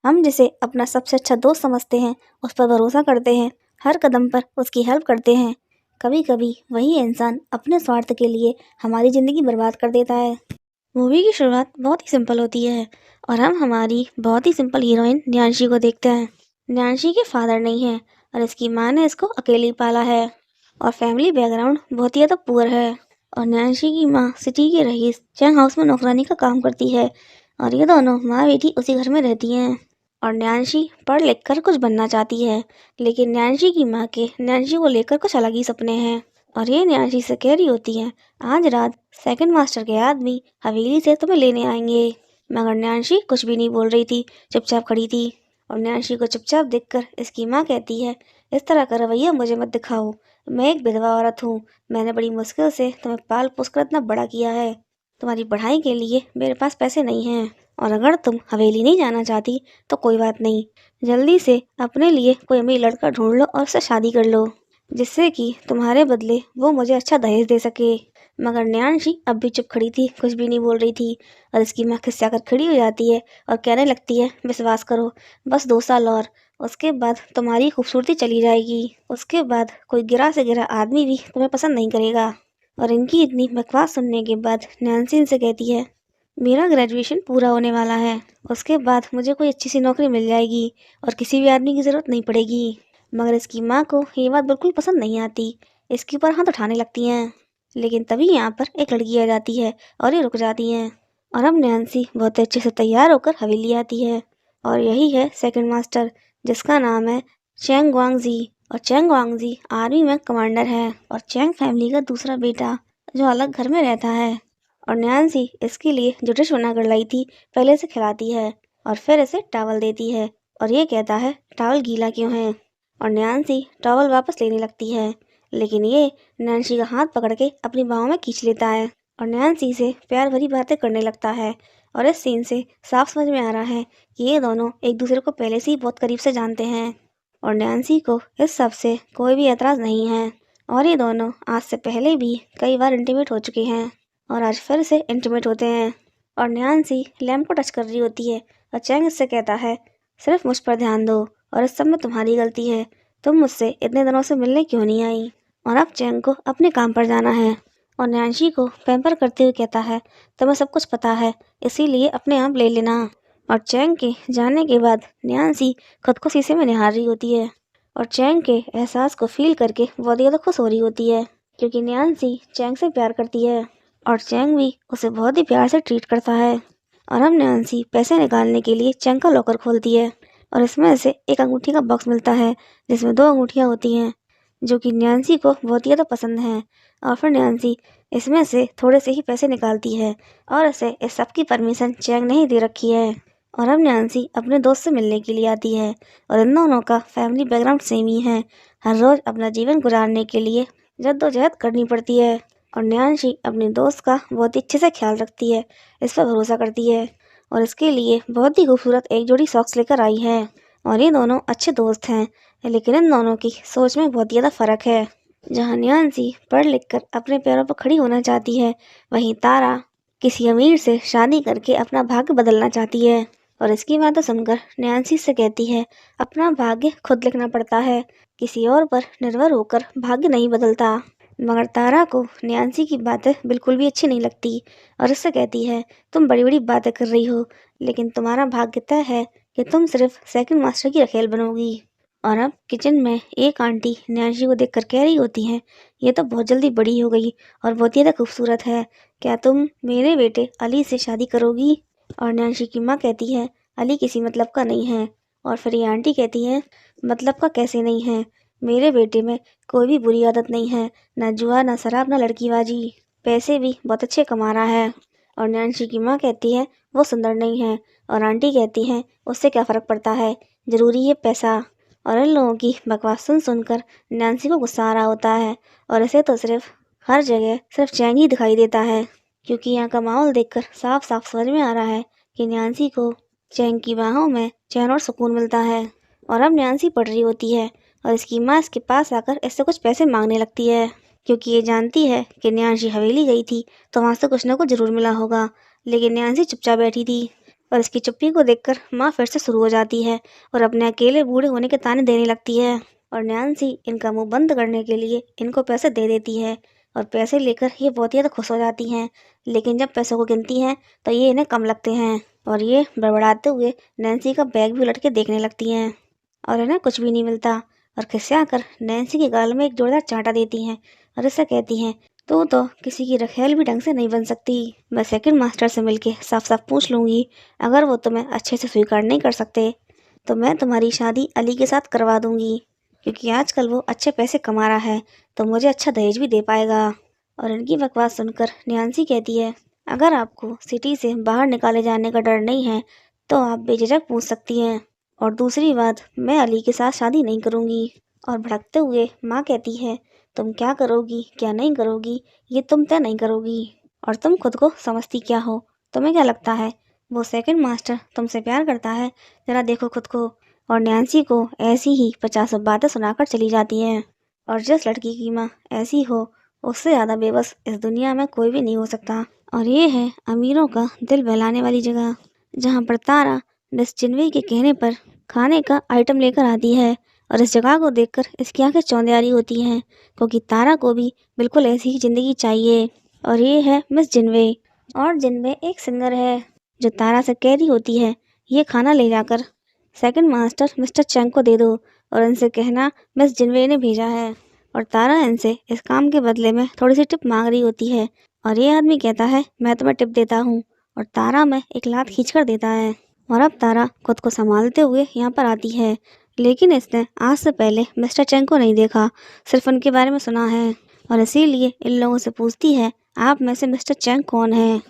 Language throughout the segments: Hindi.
हम जिसे अपना सबसे अच्छा दोस्त समझते हैं, उस पर भरोसा करते हैं, हर कदम पर उसकी हेल्प करते हैं, कभी कभी वही इंसान अपने स्वार्थ के लिए हमारी ज़िंदगी बर्बाद कर देता है। मूवी की शुरुआत बहुत ही सिंपल होती है और हम हमारी बहुत ही सिंपल हीरोइन न्यान्शी को देखते हैं। न्यान्शी के फादर नहीं है और इसकी माँ ने इसको अकेले पाला है और फैमिली बैकग्राउंड बहुत ही ज़्यादा पुअर है। और न्यान्शी की माँ सिटी की रईस चैंग हाउस में नौकरानी का काम करती है और ये दोनों माँ बेटी उसी घर में रहती हैं। और न्यान्शी पढ़ लिख कर कुछ बनना चाहती है, लेकिन न्यान्शी की माँ के न्यान्शी को लेकर कुछ अलग ही सपने हैं। और ये न्यान्शी से कह रही होती है, आज रात सेकंड मास्टर के आदमी हवेली से तुम्हें लेने आएंगे। मगर न्यान्शी कुछ भी नहीं बोल रही थी, चुपचाप खड़ी थी। और न्यान्शी को चुपचाप देखकर इसकी माँ कहती है, इस तरह का रवैया मुझे मत दिखाओ, मैं एक विधवा औरत हूँ, मैंने बड़ी मुश्किल से तुम्हें पाल पोस कर इतना बड़ा किया है, तुम्हारी पढ़ाई के लिए मेरे पास पैसे नहीं हैं, और अगर तुम हवेली नहीं जाना चाहती तो कोई बात नहीं, जल्दी से अपने लिए कोई अमीर लड़का ढूंढ लो और उससे शादी कर लो, जिससे कि तुम्हारे बदले वो मुझे अच्छा दहेज दे सके। मगर न्यान्शी अब भी चुप खड़ी थी, कुछ भी नहीं बोल रही थी। और इसकी माँ खिस्सा कर खड़ी हो जाती है और कहने लगती है, विश्वास करो, बस 2 साल और, उसके बाद तुम्हारी खूबसूरती चली जाएगी, उसके बाद कोई गिरा से गिरा आदमी भी तुम्हें पसंद नहीं करेगा। और इनकी इतनी बकवास सुनने के बाद नैन्सी इनसे कहती है, मेरा ग्रेजुएशन पूरा होने वाला है, उसके बाद मुझे कोई अच्छी सी नौकरी मिल जाएगी और किसी भी आदमी की ज़रूरत नहीं पड़ेगी। मगर इसकी माँ को ये बात बिल्कुल पसंद नहीं आती, इसके ऊपर हाथ उठाने लगती हैं। लेकिन तभी यहाँ पर एक लड़की आ जाती है और ये रुक जाती हैं। और अब नैन्सी बहुत अच्छे से तैयार होकर हवेली आती है और यही है सेकंड मास्टर, जिसका नाम है चैंग गुआंगजी। और चैंग गुआंगजी आर्मी में कमांडर है और चैंग फैमिली का दूसरा बेटा जो अलग घर में रहता है। और नैन्सी इसके लिए जो डिश बनाकर लाई थी पहले से खिलाती है और फिर इसे टॉवल देती है और ये कहता है, टॉवल गीला क्यों है। और नैन्सी टॉवल वापस लेने लगती है, लेकिन ये नैन्सी का हाथ पकड़ के अपनी बाहों में खींच लेता है और नैन्सी से प्यार भरी बातें करने लगता है। और इस सीन से साफ समझ में आ रहा है कि ये दोनों एक दूसरे को पहले से ही बहुत करीब से जानते हैं और नैन्सी को इस सब से कोई भी एतराज़ नहीं है। और ये दोनों आज से पहले भी कई बार इंटीमेट हो चुके हैं और आज फिर से इंटीमेट होते हैं। और नैन्सी लैम्प को टच कर रही होती है और चैंग इससे कहता है, सिर्फ मुझ पर ध्यान दो और इस सब में तुम्हारी गलती है, तुम मुझसे इतने दिनों से मिलने क्यों नहीं आई। और अब चैंग को अपने काम पर जाना है और नैन्सी को पैम्पर करते हुए कहता है, तुम्हें सब कुछ पता है, इसीलिए अपने आप ले लेना। और चैंग के जाने के बाद नैन्सी खुद को शीशे में निहार रही होती है और चैंग के एहसास को फील करके बहुत ज़्यादा खुश हो रही होती है, क्योंकि नैन्सी चैंग से प्यार करती है और चैंग भी उसे बहुत ही प्यार से ट्रीट करता है। और अब नैन्सी पैसे निकालने के लिए चैंग का लॉकर खोलती है और इसमें से एक अंगूठी का बॉक्स मिलता है जिसमें 2 अंगूठियाँ होती हैं जो कि नैन्सी को बहुत ही ज़्यादा पसंद हैं। और फिर नैन्सी इसमें से थोड़े से ही पैसे निकालती है और इसे इस सब की परमिशन चैंग ने ही दे रखी है। और अब नैन्सी अपने दोस्त से मिलने के लिए आती है और इन दोनों का फैमिली बैकग्राउंड सेम ही है, हर रोज़ अपना जीवन गुजारने के लिए जद्दोजहद करनी पड़ती है। और नैन्सी अपने दोस्त का बहुत ही अच्छे से ख्याल रखती है, इस पर भरोसा करती है और इसके लिए बहुत ही खूबसूरत एक जोड़ी सॉक्स लेकर आई है। और ये दोनों अच्छे दोस्त हैं, लेकिन इन दोनों की सोच में बहुत ज़्यादा फ़र्क है। जहाँ नैन्सी पढ़ लिख कर अपने पैरों पर खड़ी होना चाहती है, वहीं तारा किसी अमीर से शादी करके अपना भाग्य बदलना चाहती है। और इसकी बातें सुनकर नैन्सी से कहती है, अपना भाग्य खुद लिखना पड़ता है, किसी और पर निर्भर होकर भाग्य नहीं बदलता। मगर तारा को नैन्सी की बातें बिल्कुल भी अच्छी नहीं लगती और उससे कहती है, तुम बड़ी बड़ी बातें कर रही हो, लेकिन तुम्हारा भाग्य तय है कि तुम सिर्फ सेकंड मास्टर की रखेल बनोगी। और अब किचन में एक आंटी नैन्सी को देखकर कह रही होती हैं, ये तो बहुत जल्दी बड़ी हो गई और बहुत ज़्यादा खूबसूरत है, क्या तुम मेरे बेटे अली से शादी करोगी। और नैन्सी की माँ कहती है, अली किसी मतलब का नहीं है। और फिर ये आंटी कहती है, मतलब का कैसे नहीं है, मेरे बेटे में कोई भी बुरी आदत नहीं है, ना जुआ ना शराब ना लड़कीबाजी, पैसे भी बहुत अच्छे कमा रहा है। और नैन्सी की माँ कहती है, वो सुंदर नहीं है। और आंटी कहती हैं, उससे क्या फ़र्क पड़ता है, ज़रूरी है पैसा। और इन लोगों की बकवास सुनकर नैन्सी को गुस्सा आ रहा होता है और इसे तो सिर्फ हर जगह सिर्फ चैंग ही दिखाई देता है, क्योंकि यहाँ का माहौल देखकर साफ साफ समझ में आ रहा है कि नैन्सी को चैंग की बाहों में चैन और सुकून मिलता है। और अब नैन्सी पढ़ रही होती है और इसकी माँ इसके पास आकर इससे कुछ पैसे मांगने लगती है, क्योंकि ये जानती है कि नैन्सी हवेली गई थी तो वहाँ से कुछ ना कुछ ज़रूर मिला होगा, लेकिन नैन्सी चुपचाप बैठी थी। और इसकी चुप्पी को देखकर माँ फिर से शुरू हो जाती है और अपने अकेले बूढ़े होने के ताने देने लगती है। और नैन्सी इनका मुंह बंद करने के लिए इनको पैसे दे देती है और पैसे लेकर ये बहुत ज़्यादा खुश हो जाती हैं। लेकिन जब पैसों को गिनती हैं तो ये इन्हें कम लगते हैं और ये बड़बड़ाते हुए नैन्सी का बैग भी उलट के देखने लगती हैं और इन्हें कुछ भी नहीं मिलता। और खिसिया कर नैन्सी के गाल में एक जोरदार चांटा देती हैं और इससे कहती हैं, तू तो किसी की रखेल भी ढंग से नहीं बन सकती। मैं सेकंड मास्टर से मिलके साफ साफ पूछ लूँगी, अगर वो तुम्हें अच्छे से स्वीकार नहीं कर सकते तो मैं तुम्हारी शादी अली के साथ करवा दूँगी, क्योंकि आजकल वो अच्छे पैसे कमा रहा है तो मुझे अच्छा दहेज भी दे पाएगा। और इनकी बकवास सुनकर नैन्सी कहती है, अगर आपको सिटी से बाहर निकाले जाने का डर नहीं है तो आप बेझिझक पूछ सकती हैं। और दूसरी बात, मैं अली के साथ शादी नहीं करूँगी। और भड़कते हुए माँ कहती है, तुम क्या करोगी क्या नहीं करोगी ये तुम तय नहीं करोगी, और तुम खुद को समझती क्या हो? तुम्हें क्या लगता है वो सेकंड मास्टर तुमसे प्यार करता है? जरा देखो खुद को। और नैन्सी को ऐसी ही 50 बातें सुनाकर चली जाती है। और जिस लड़की की माँ ऐसी हो उससे ज़्यादा बेबस इस दुनिया में कोई भी नहीं हो सकता। और ये है अमीरों का दिल बहलाने वाली जगह, जहाँ पर तारा मिस चिन्वी के कहने पर खाने का आइटम लेकर आती है। और इस जगह को देखकर इसकी आंखें चौंधियारी होती हैं, क्योंकि तारा को भी बिल्कुल ऐसी ही ज़िंदगी चाहिए। और ये है मिस जिनवे। और जिनवे एक सिंगर है जो तारा से कह रही होती है, ये खाना ले जाकर सेकंड मास्टर मिस्टर चैंग को दे दो और इनसे कहना मिस जिनवे ने भेजा है। और तारा इनसे इस काम के बदले में थोड़ी सी टिप मांग रही होती है और ये आदमी कहता है, मैं तुम्हें टिप देता हूँ। और तारा में एक लात खींच कर देता है। और अब तारा खुद को संभालते हुए यहाँ पर आती है, लेकिन इसने आज से पहले मिस्टर चैंग को नहीं देखा, सिर्फ उनके बारे में सुना है। और इसीलिए इन लोगों से पूछती है, आप में से मिस्टर चैंग कौन है?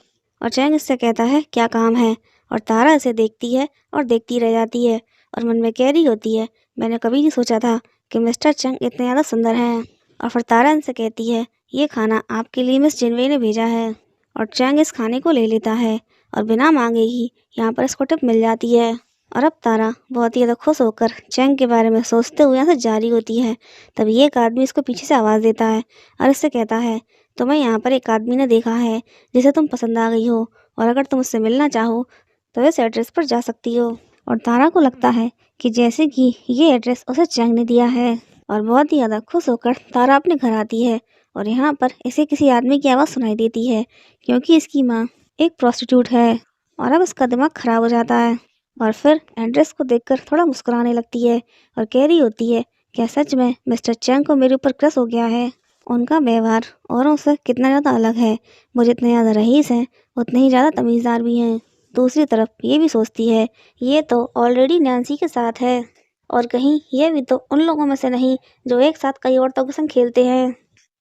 और चैंग इससे कहता है, क्या काम है? और तारा इसे देखती है और देखती रह जाती है और मन में कह रही होती है, मैंने कभी नहीं सोचा था कि मिस्टर चैंग इतने ज़्यादा सुंदर हैं। और फिर तारा इनसे कहती है, ये खाना आपके लिए मिस जिनवे ने भेजा है। और चैंग इस खाने को ले लेता है और बिना मांगे ही यहाँ पर इसको टिप मिल जाती है। और अब तारा बहुत ही ज़्यादा खुश होकर चैंग के बारे में सोचते हुए यहाँ से जा रही होती है। तभी एक आदमी इसको पीछे से आवाज़ देता है और इससे कहता है, तुम्हें यहाँ पर एक आदमी ने देखा है जिसे तुम पसंद आ गई हो, और अगर तुम उससे मिलना चाहो तो इस एड्रेस पर जा सकती हो। और तारा को लगता है कि जैसे कि ये एड्रेस उसे चैंग ने दिया है। और बहुत ही ज़्यादा खुश होकर तारा अपने घर आती है और यहाँ पर इसे किसी आदमी की आवाज़ सुनाई देती है, क्योंकि इसकी माँ एक प्रोस्टिट्यूट है। और अब इसका दिमाग खराब हो जाता है और फिर एड्रेस को देखकर थोड़ा मुस्कुराने लगती है और कह रही होती है, क्या सच में मिस्टर चैंग को मेरे ऊपर क्रश हो गया है? उनका व्यवहार औरों से कितना ज़्यादा अलग है, वो जितने ज़्यादा रईस हैं उतने ही ज़्यादा तमीज़दार भी हैं। दूसरी तरफ ये भी सोचती है, ये तो ऑलरेडी नैन्सी के साथ है और कहीं ये भी तो उन लोगों में से नहीं जो एक साथ कई औरतों के संग खेलते हैं।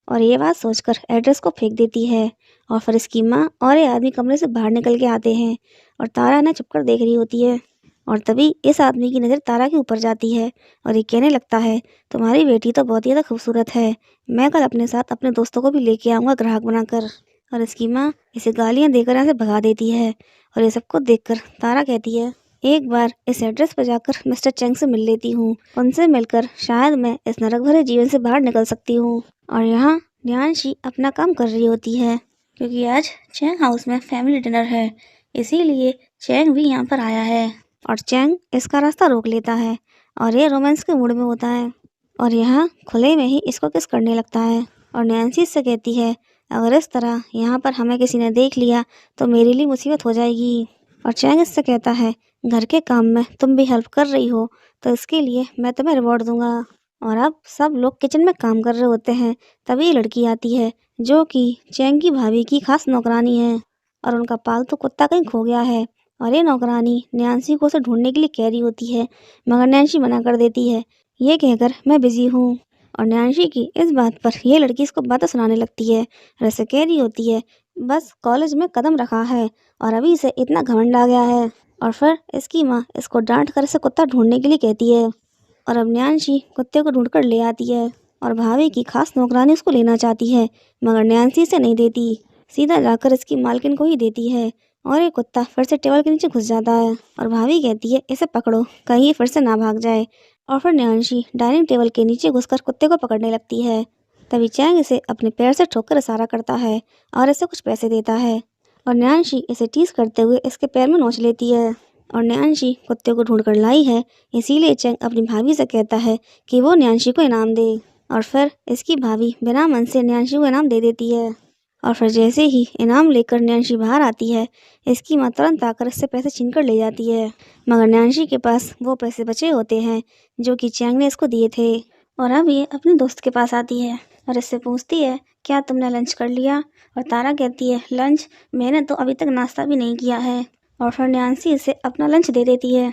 और ये बात सोचकर एड्रेस को फेंक देती है। और फिर इसकी माँ और ये आदमी कमरे से बाहर निकल के आते हैं और तारा ने चुपकर देख रही होती है। और तभी इस आदमी की नज़र तारा के ऊपर जाती है और ये कहने लगता है, तुम्हारी बेटी तो बहुत ही ज़्यादा खूबसूरत है, मैं कल अपने साथ अपने दोस्तों को भी लेके आऊँगा ग्राहक बनाकर। और इसकी माँ इसे गालियाँ देकर यहाँ से भगा देती है। और ये सबको देखकर तारा कहती है, एक बार इस एड्रेस पर जाकर मिस्टर चैंग से मिल लेती हूँ, उनसे मिलकर शायद मैं इस नरक भरे जीवन से बाहर निकल सकती हूँ। और यहाँ न्यानशी अपना काम कर रही होती है, क्योंकि आज चैंग हाउस में फैमिली डिनर है, इसीलिए चैंग भी यहाँ पर आया है। और चैंग इसका रास्ता रोक लेता है और ये रोमांस के मूड में होता है और यहाँ खुले में ही इसको किस करने लगता है। और नैन्सी इससे कहती है, अगर इस तरह यहाँ पर हमें किसी ने देख लिया तो मेरे लिए मुसीबत हो जाएगी। और चैंग इससे कहता है, घर के काम में तुम भी हेल्प कर रही हो तो इसके लिए मैं तुम्हें रिवॉर्ड दूंगा। और अब सब लोग किचन में काम कर रहे होते हैं, तभी लड़की आती है जो कि चैंग की भाभी की खास नौकरानी है और उनका पालतू कुत्ता कहीं खो गया है। और ये नौकरानी नैन्सी को उसे ढूंढने के लिए कह रही होती है, मगर नैन्सी मना कर देती है, ये कहकर मैं बिजी हूँ। और नैन्सी की इस बात पर यह लड़की इसको बातें सुनाने लगती है और ऐसे कह रही होती है, बस कॉलेज में कदम रखा है और अभी से इतना घमंड आ गया है। और फिर इसकी माँ इसको डांट कर इसे कुत्ता ढूंढने के लिए कहती है और अब नैन्सी कुत्ते को ढूंढ कर ले आती है। और भाभी की खास नौकरानी उसको लेना चाहती है, मगर नैन्सी से नहीं देती, सीधा जाकर इसकी मालकिन को ही देती है। और ये कुत्ता फिर से टेबल के नीचे घुस जाता है और भाभी कहती है, इसे पकड़ो कहीं ये फिर से ना भाग जाए। और फिर नैन्सी डाइनिंग टेबल के नीचे घुसकर कुत्ते को पकड़ने लगती है। तभी चैंग इसे अपने पैर से ठोककर इशारा करता है और इसे कुछ पैसे देता है। और नैन्सी इसे टीज करते हुए इसके पैर में नोच लेती है। और नैन्सी कुत्ते को ढूंढ कर लाई है, इसीलिए चैंग अपनी भाभी से कहता है कि वो नैन्सी को इनाम दे। और फिर इसकी भाभी बिना मन से नैन्सी को इनाम दे देती है। और फिर जैसे ही इनाम लेकर नैन्सी बाहर आती है, इसकी माँ तुरंत आकर इससे पैसे छीन कर ले जाती है। मगर नैन्सी के पास वो पैसे बचे होते हैं जो कि चैंग ने इसको दिए थे। और अब ये अपने दोस्त के पास आती है और इससे पूछती है, क्या तुमने लंच कर लिया? और तारा कहती है, लंच? मैंने तो अभी तक नाश्ता भी नहीं किया है। और फिर नैन्सी इसे अपना लंच दे देती है।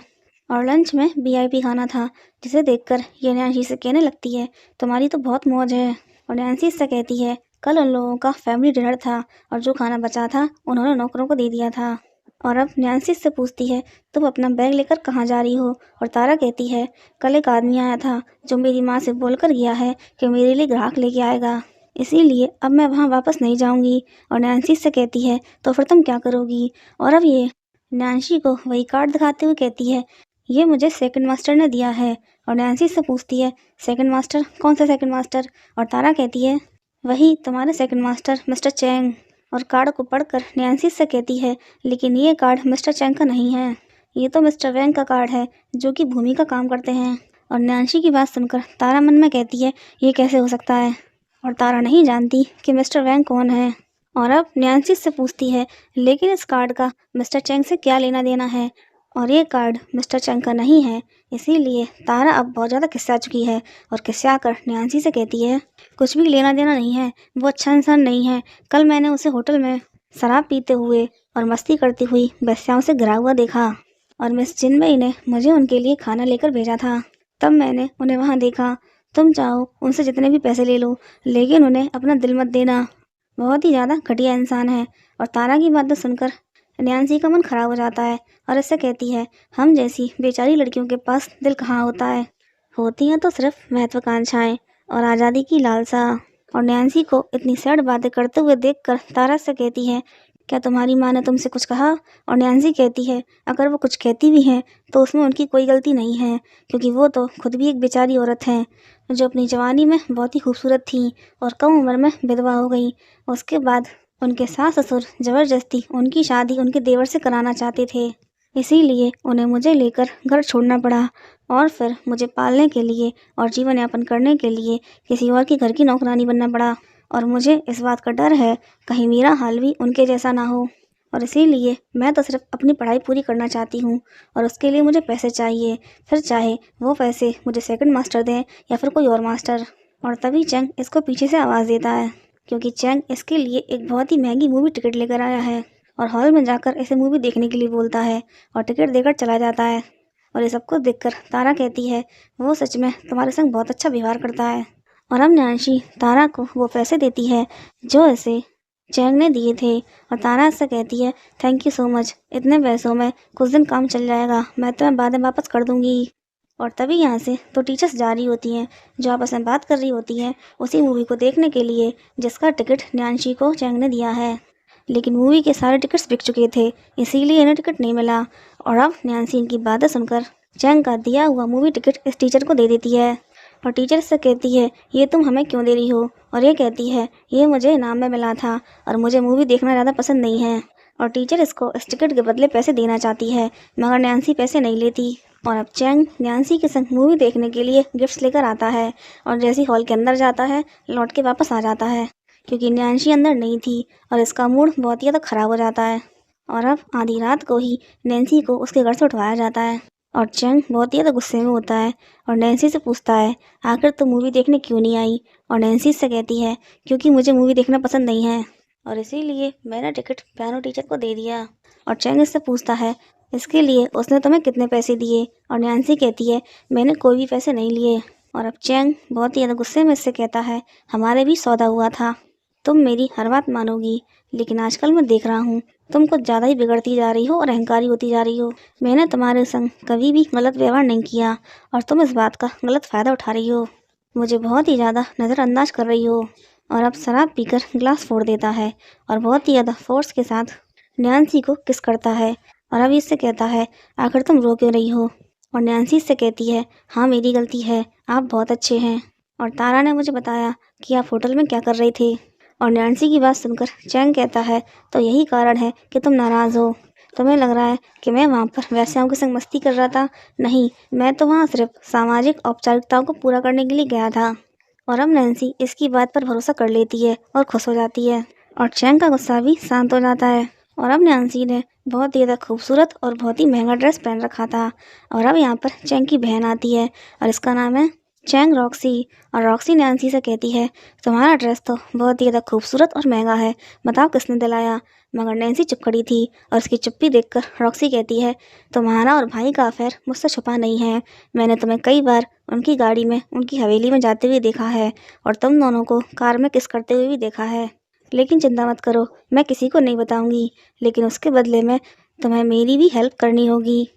और लंच में वीआईपी खाना था, जिसे देखकर ये नैन्सी से कहने लगती है, तुम्हारी तो बहुत मौज है। और नैन्सी इससे कहती है, कल उन लोगों का फैमिली डिनर था और जो खाना बचा था उन्होंने नौकरों को दे दिया था। और अब नैन्सी से पूछती है, तुम अपना बैग लेकर कहाँ जा रही हो? और तारा कहती है, कल एक आदमी आया था जो मेरी माँ से बोलकर गया है कि मेरे लिए ग्राहक लेके आएगा, इसीलिए अब मैं वहाँ वापस नहीं जाऊँगी। और नैन्सी से कहती है, तो फिर तुम क्या करोगी? और अब ये नैन्सी को वही कार्ड दिखाते हुए कहती है, ये मुझे सेकंड मास्टर ने दिया है। और नैन्सी से पूछती है, सेकंड मास्टर? कौन सा सेकंड मास्टर? और तारा कहती है, वही तुम्हारे सेकंड मास्टर मिस्टर चैंग। और कार्ड को पढ़कर नैन्सी से कहती है, लेकिन ये कार्ड मिस्टर चैंग का नहीं है, ये तो मिस्टर वैंग का कार्ड है जो कि भूमि का काम करते हैं। और नैन्सी की बात सुनकर तारा मन में कहती है, ये कैसे हो सकता है? और तारा नहीं जानती कि मिस्टर वैंग कौन है। और अब नैन्सी से पूछती है, लेकिन इस कार्ड का मिस्टर चैंग से क्या लेना देना है? और ये कार्ड मिस्टर चैंग का नहीं है। इसीलिए तारा अब बहुत ज़्यादा किस्सा चुकी है और किस्सा कर नैन्सी से कहती है, कुछ भी लेना देना नहीं है, वो अच्छा इंसान नहीं है। कल मैंने उसे होटल में शराब पीते हुए और मस्ती करती हुई वेश्याओं से घिरा हुआ देखा और मिस चिन्मयी ने मुझे उनके लिए खाना लेकर भेजा था, तब मैंने उन्हें वहाँ देखा। तुम चाहो उनसे जितने भी पैसे ले लो, लेकिन उन्हें अपना दिल मत देना, बहुत ही ज़्यादा घटिया इंसान है। और तारा की बातें सुनकर नैन्सी का मन खराब हो जाता है और इससे कहती है, हम जैसी बेचारी लड़कियों के पास दिल कहाँ होता है, होती हैं तो सिर्फ महत्वाकांक्षाएं और आज़ादी की लालसा। और नैन्सी को इतनी सैड बातें करते हुए देखकर तारा से कहती है, क्या तुम्हारी माँ ने तुमसे कुछ कहा? और नैन्सी कहती है, अगर वो कुछ कहती भी हैं तो उसमें उनकी कोई गलती नहीं है, क्योंकि वो तो खुद भी एक बेचारी औरत हैं जो अपनी जवानी में बहुत ही खूबसूरत थी और कम उम्र में विधवा हो गई। उसके बाद उनके सास ससुर ज़बरदस्ती उनकी शादी उनके देवर से कराना चाहते थे, इसीलिए उन्हें मुझे लेकर घर छोड़ना पड़ा और फिर मुझे पालने के लिए और जीवन यापन करने के लिए किसी और के घर की नौकरानी बनना पड़ा। और मुझे इस बात का डर है कहीं मेरा हाल भी उनके जैसा ना हो, और इसीलिए मैं तो सिर्फ अपनी पढ़ाई पूरी करना चाहती हूँ और उसके लिए मुझे पैसे चाहिए, फिर चाहे वो पैसे मुझे सेकंड मास्टर दें या फिर कोई और मास्टर। और तभी चैंग इसको पीछे से आवाज़ देता है, क्योंकि चैंग इसके लिए एक बहुत ही महंगी मूवी टिकट लेकर आया है और हॉल में जाकर इसे मूवी देखने के लिए बोलता है और टिकट देकर चला जाता है। और ये सब कुछ देखकर तारा कहती है, वो सच में तुम्हारे संग बहुत अच्छा व्यवहार करता है। और अब नैन्सी तारा को वो पैसे देती है जो इसे चैंग ने दिए थे और तारा इससे कहती है, थैंक यू सो मच, इतने पैसों में कुछ दिन काम चल जाएगा, मैं तुम्हें बाद में वापस कर दूंगी। और तभी यहाँ से तो टीचर्स जा रही होती हैं जो आपस में बात कर रही होती हैं उसी मूवी को देखने के लिए जिसका टिकट नैन्सी को चैंग ने दिया है, लेकिन मूवी के सारे टिकट्स बिक चुके थे, इसीलिए इन्हें टिकट नहीं मिला। और अब नैन्सी इनकी बातें सुनकर चैंग का दिया हुआ मूवी टिकट इस टीचर को दे देती है और टीचर से कहती है, ये तुम हमें क्यों दे रही हो? और ये कहती है, ये मुझे इनाम में मिला था और मुझे मूवी देखना ज़्यादा पसंद नहीं है। और टीचर इसको इस टिकट के बदले पैसे देना चाहती है, मगर नैन्सी पैसे नहीं लेती। और अब चैंग नैन्सी के संग मूवी देखने के लिए गिफ्ट्स लेकर आता है और जैसे हॉल के अंदर जाता है लौट के वापस आ जाता है, क्योंकि नैन्सी अंदर नहीं थी और इसका मूड बहुत ही ज़्यादा ख़राब हो जाता है। और अब आधी रात को ही नैन्सी को उसके घर से उठवाया जाता है और चैंग बहुत ही ज़्यादा गुस्से में होता है और नैन्सी से पूछता है, आखिर तुम मूवी देखने क्यों नहीं आई? और नैन्सी से कहती है, क्योंकि मुझे मूवी देखना पसंद नहीं है और इसीलिए मैंने टिकट पियानो टीचर को दे दिया। और चैंग इससे पूछता है, इसके लिए उसने तुम्हें कितने पैसे दिए? और नैन्सी कहती है, मैंने कोई भी पैसे नहीं लिए। और अब चैंग बहुत ही ज़्यादा गुस्से में इससे कहता है, हमारे भी सौदा हुआ था, तुम मेरी हर बात मानोगी, लेकिन आजकल मैं देख रहा हूँ तुम कुछ ज़्यादा ही बिगड़ती जा रही हो और अहंकारी होती जा रही हो। मैंने तुम्हारे संग कभी भी गलत व्यवहार नहीं किया और तुम इस बात का गलत फ़ायदा उठा रही हो, मुझे बहुत ही ज़्यादा नज़रअंदाज कर रही हो। और अब शराब पीकर ग्लास फोड़ देता है और बहुत ही ज़्यादा फोर्स के साथ नैन्सी को किस करता है। और अब इससे कहता है, आखिर तुम रो क्यों रही हो? और नैन्सी से कहती है, हाँ मेरी गलती है, आप बहुत अच्छे हैं और तारा ने मुझे बताया कि आप होटल में क्या कर रहे थे। और नैन्सी की बात सुनकर चैंग कहता है, तो यही कारण है कि तुम नाराज़ हो। तुम्हें लग रहा है कि मैं वहाँ पर वैश्याओं के संग मस्ती कर रहा था। नहीं, मैं तो वहाँ सिर्फ सामाजिक औपचारिकताओं को पूरा करने के लिए गया था। और अब नैन्सी इसकी बात पर भरोसा कर लेती है और खुश हो जाती है और चैंग का गुस्सा भी शांत हो जाता है। और अब नैन्सी ने बहुत ही ज़्यादा खूबसूरत और बहुत ही महंगा ड्रेस पहन रखा था। और अब यहाँ पर चैंग की बहन आती है और इसका नाम है चैंग रॉक्सी। और रॉक्सी नैन्सी से कहती है, तुम्हारा ड्रेस तो बहुत ही ज़्यादा खूबसूरत और महंगा है, बताओ किसने दिलाया। मगर नैन्सी चुप खड़ी थी और उसकी चुप्पी देखकर रॉक्सी कहती है, तुम्हारा और भाई का अफेयर मुझसे छुपा नहीं है। मैंने तुम्हें कई बार उनकी गाड़ी में उनकी हवेली में जाते हुए देखा है और तुम दोनों को कार में किस करते हुए भी देखा है। लेकिन चिंता मत करो, मैं किसी को नहीं बताऊंगी, लेकिन उसके बदले में तुम्हें मेरी भी हेल्प करनी होगी।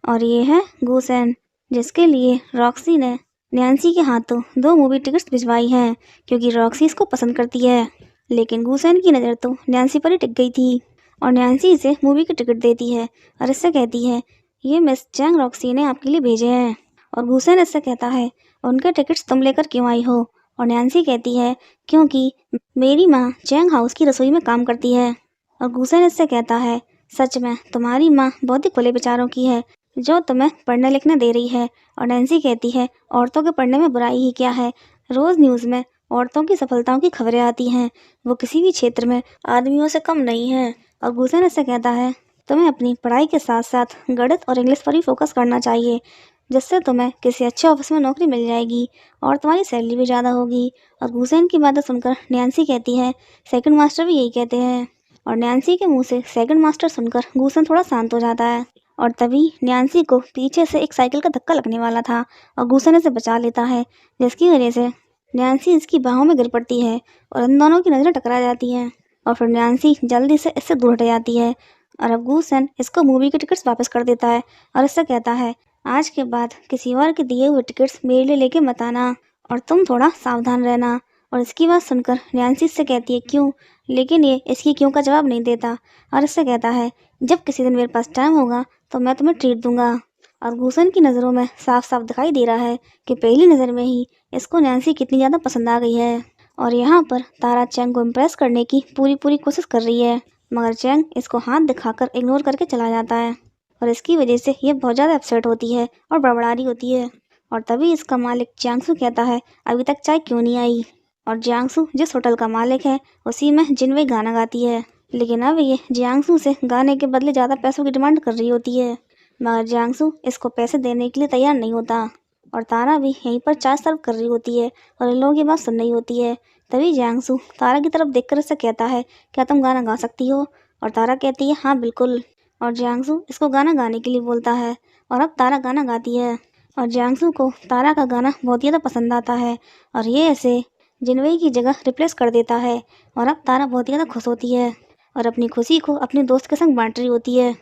और ये है गूसेन, जिसके लिए रॉक्सी ने नैन्सी के हाथों 2 मूवी टिकट्स भिजवाई हैं, क्योंकि रॉक्सी इसको पसंद करती है। लेकिन गूसेन की नज़र तो नैन्सी पर ही टिक गई थी और नैन्सी इसे मूवी की टिकट देती है और इससे कहती है, ये मिस चैंग रॉक्सी ने आपके लिए भेजे हैं। और गूसेन इससे कहता है, उनके टिकट्स तुम लेकर क्यों आई हो। और नैन्सी कहती है, क्योंकि मेरी माँ चैंग हाउस की रसोई में काम करती है। और गूसेन इससे कहता है, सच में तुम्हारी माँ बहुत ही खुले विचारों की है, जो तुम्हें पढ़ने लिखने दे रही है। और नैन्सी कहती है, औरतों के पढ़ने में बुराई ही क्या है। रोज़ न्यूज़ में औरतों की सफलताओं की खबरें आती हैं, वो किसी भी क्षेत्र में आदमियों से कम नहीं हैं। और गूसेन इससे कहता है, तुम्हें अपनी पढ़ाई के साथ साथ गणित और इंग्लिश पर भी फोकस करना चाहिए, जिससे तुम्हें किसी अच्छे ऑफिस में नौकरी मिल जाएगी और तुम्हारी सैलरी भी ज़्यादा होगी। और गूसेन की बातें सुनकर नैन्सी कहती है, सेकंड मास्टर भी यही कहते हैं। और नैन्सी के मुंह से सेकंड मास्टर सुनकर गूसेन थोड़ा शांत हो जाता है। और तभी नैन्सी को पीछे से एक साइकिल का धक्का लगने वाला था और गूसेन इसे बचा लेता है, जिसकी वजह से नैन्सी इसकी बाहों में गिर पड़ती है और इन दोनों की नज़रें टकरा जाती हैं। और फिर नैन्सी जल्दी से इससे दूर हट जाती है। और अब गूसेन इसको मूवी के टिकट्स वापस कर देता है और इससे कहता है, आज के बाद किसी और के दिए हुए टिकट्स मेरे लिए लेके मत आना और तुम थोड़ा सावधान रहना। और इसकी बात सुनकर नैन्सी इससे कहती है, क्यों। लेकिन ये इसकी क्यों का जवाब नहीं देता और इससे कहता है, जब किसी दिन मेरे पास टाइम होगा तो मैं तुम्हें ट्रीट दूंगा। और गूसेन की नज़रों में साफ साफ दिखाई दे रहा है कि पहली नज़र में ही इसको नैन्सी कितनी ज़्यादा पसंद आ गई है। और यहाँ पर तारा चैंग को इम्प्रेस करने की पूरी कोशिश कर रही है, मगर चैंग इसको हाथ दिखाकर इग्नोर करके चला जाता है और इसकी वजह से ये बहुत ज़्यादा अपसेट होती है और बड़बड़ा रही होती है। और तभी इसका मालिक जियांगसू कहता है, अभी तक चाय क्यों नहीं आई। और जियांगसू जिस होटल का मालिक है उसी में जिनवे गाना गाती है, लेकिन अब ये जियांगसू से गाने के बदले ज़्यादा पैसों की डिमांड कर रही होती है, मगर जियांगसू इसको पैसे देने के लिए तैयार नहीं होता। और तारा भी यहीं पर चाय सर्व कर रही होती है और इन लोगों की बात सुन रही होती है। तभी जियांगसू तारा की तरफ देखकर इससे कहता है, क्या तुम गाना गा सकती हो। और तारा कहती है, हाँ बिल्कुल। और जियांगसू इसको गाना गाने के लिए बोलता है और अब तारा गाना गाती है और जियांगसू को तारा का गाना बहुत ज़्यादा पसंद आता है और ये ऐसे जिनवई की जगह रिप्लेस कर देता है। और अब तारा बहुत ज़्यादा खुश होती है और अपनी खुशी को अपने दोस्त के संग बांट रही होती है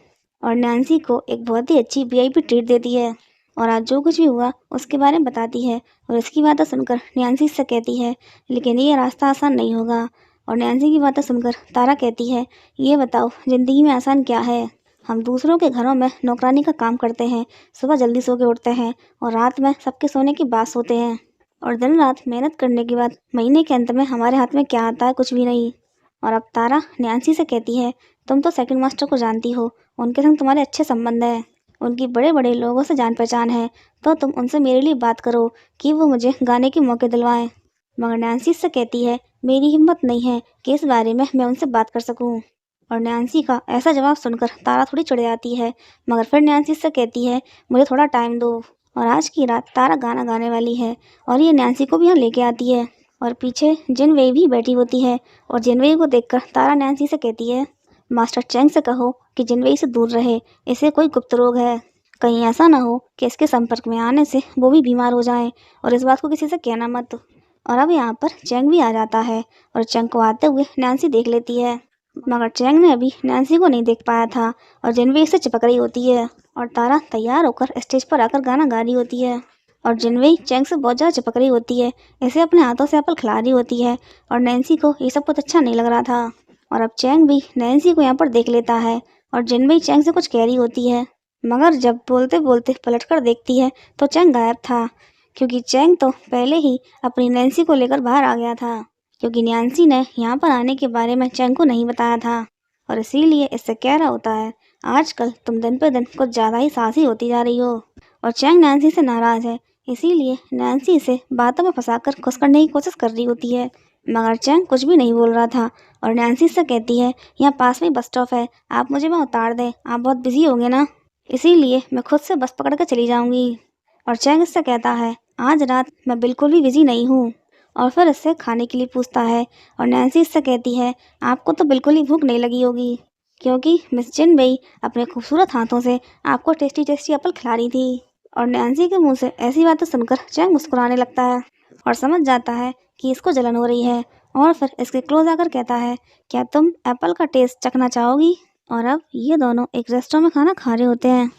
और नैन्सी को एक बहुत ही अच्छी वीआईपी ट्रीट देती है और आज जो कुछ भी हुआ उसके बारे में बताती है। और इसकी बातें सुनकर नैन्सी से कहती है, लेकिन ये रास्ता आसान नहीं होगा। और नैन्सी की बातें सुनकर तारा कहती है, ये बताओ ज़िंदगी में आसान क्या है। हम दूसरों के घरों में नौकरानी का काम करते हैं, सुबह जल्दी सो के उठते हैं और रात में सबके सोने के बाद सोते हैं, और दिन रात मेहनत करने के बाद महीने के अंत में हमारे हाथ में क्या आता है, कुछ भी नहीं। और अब तारा नैन्सी से कहती है, तुम तो सेकंड मास्टर को जानती हो, उनके संग तुम्हारे अच्छे संबंध हैं, उनकी बड़े बड़े लोगों से जान पहचान है, तो तुम उनसे मेरे लिए बात करो कि वो मुझे गाने के मौके दिलवाएं। मगर नैन्सी से कहती है, मेरी हिम्मत नहीं है कि इस बारे में मैं उनसे बात कर सकूं। और नैन्सी का ऐसा जवाब सुनकर तारा थोड़ी चिढ़ जाती है, मगर फिर नैन्सी से कहती है, मुझे थोड़ा टाइम दो। और आज की रात तारा गाना गाने वाली है और ये नैन्सी को भी यहाँ लेके आती है और पीछे जिनवेई भी बैठी होती है। और जिनवेई को देखकर तारा नैन्सी से कहती है, मास्टर चैंग से कहो कि जिनवेई से दूर रहे, इसे कोई गुप्त रोग है, कहीं ऐसा ना हो कि इसके संपर्क में आने से वो भी बीमार हो जाए, और इस बात को किसी से कहना मत। और अब यहाँ पर चैंग भी आ जाता है और चैंग को आते हुए नैन्सी देख लेती है, मगर चैंग ने अभी नैन्सी को नहीं देख पाया था और जिनवेई से चिपक रही होती है। और तारा तैयार होकर स्टेज पर आकर गाना गा रही होती है और जिनवेई चैंग से बहुत ज़्यादा चिपक रही होती है, इसे अपने हाथों से एप्पल खिला रही होती है और नैन्सी को ये सब कुछ अच्छा नहीं लग रहा था। और अब चैंग भी नैन्सी को यहाँ पर देख लेता है और जिनवेई चैंग से कुछ कह रही होती है, मगर जब बोलते बोलते पलटकर देखती है तो चैंग गायब था, क्योंकि चैंग तो पहले ही अपनी नैन्सी को लेकर बाहर आ गया था, क्योंकि नैन्सी ने यहाँ पर आने के बारे में चैंग को नहीं बताया था और इसीलिए इससे कह रहा होता है, आजकल तुम दिन पर दिन कुछ ज़्यादा ही साहसी होती जा रही हो। और चैंग नैन्सी से नाराज़ है, इसीलिए नैन्सी इसे बातों में फंसाकर खुश करने की कोशिश कर रही होती है। मगर चैंग कुछ भी नहीं बोल रहा था और नैन्सी से कहती है, यहाँ पास में बस स्टॉप है, आप मुझे वहाँ उतार दें, आप बहुत बिजी होंगे ना, इसीलिए मैं खुद से बस पकड़ कर चली जाऊँगी। और चैंग इससे कहता है, आज रात मैं बिल्कुल भी बिजी नहीं हूँ। और फिर इससे खाने के लिए पूछता है और नैन्सी इससे कहती है, आपको तो बिल्कुल ही भूख नहीं लगी होगी, क्योंकि मिस जिन बेई अपने खूबसूरत हाथों से आपको टेस्टी टेस्टी एप्पल खिला रही थी। और नैन्सी के मुंह से ऐसी बातें सुनकर चैंग मुस्कुराने लगता है और समझ जाता है कि इसको जलन हो रही है और फिर इसके क्लोज आकर कहता है, क्या तुम एप्पल का टेस्ट चखना चाहोगी। और अब ये दोनों एक रेस्टोरेंट में खाना खा रहे होते हैं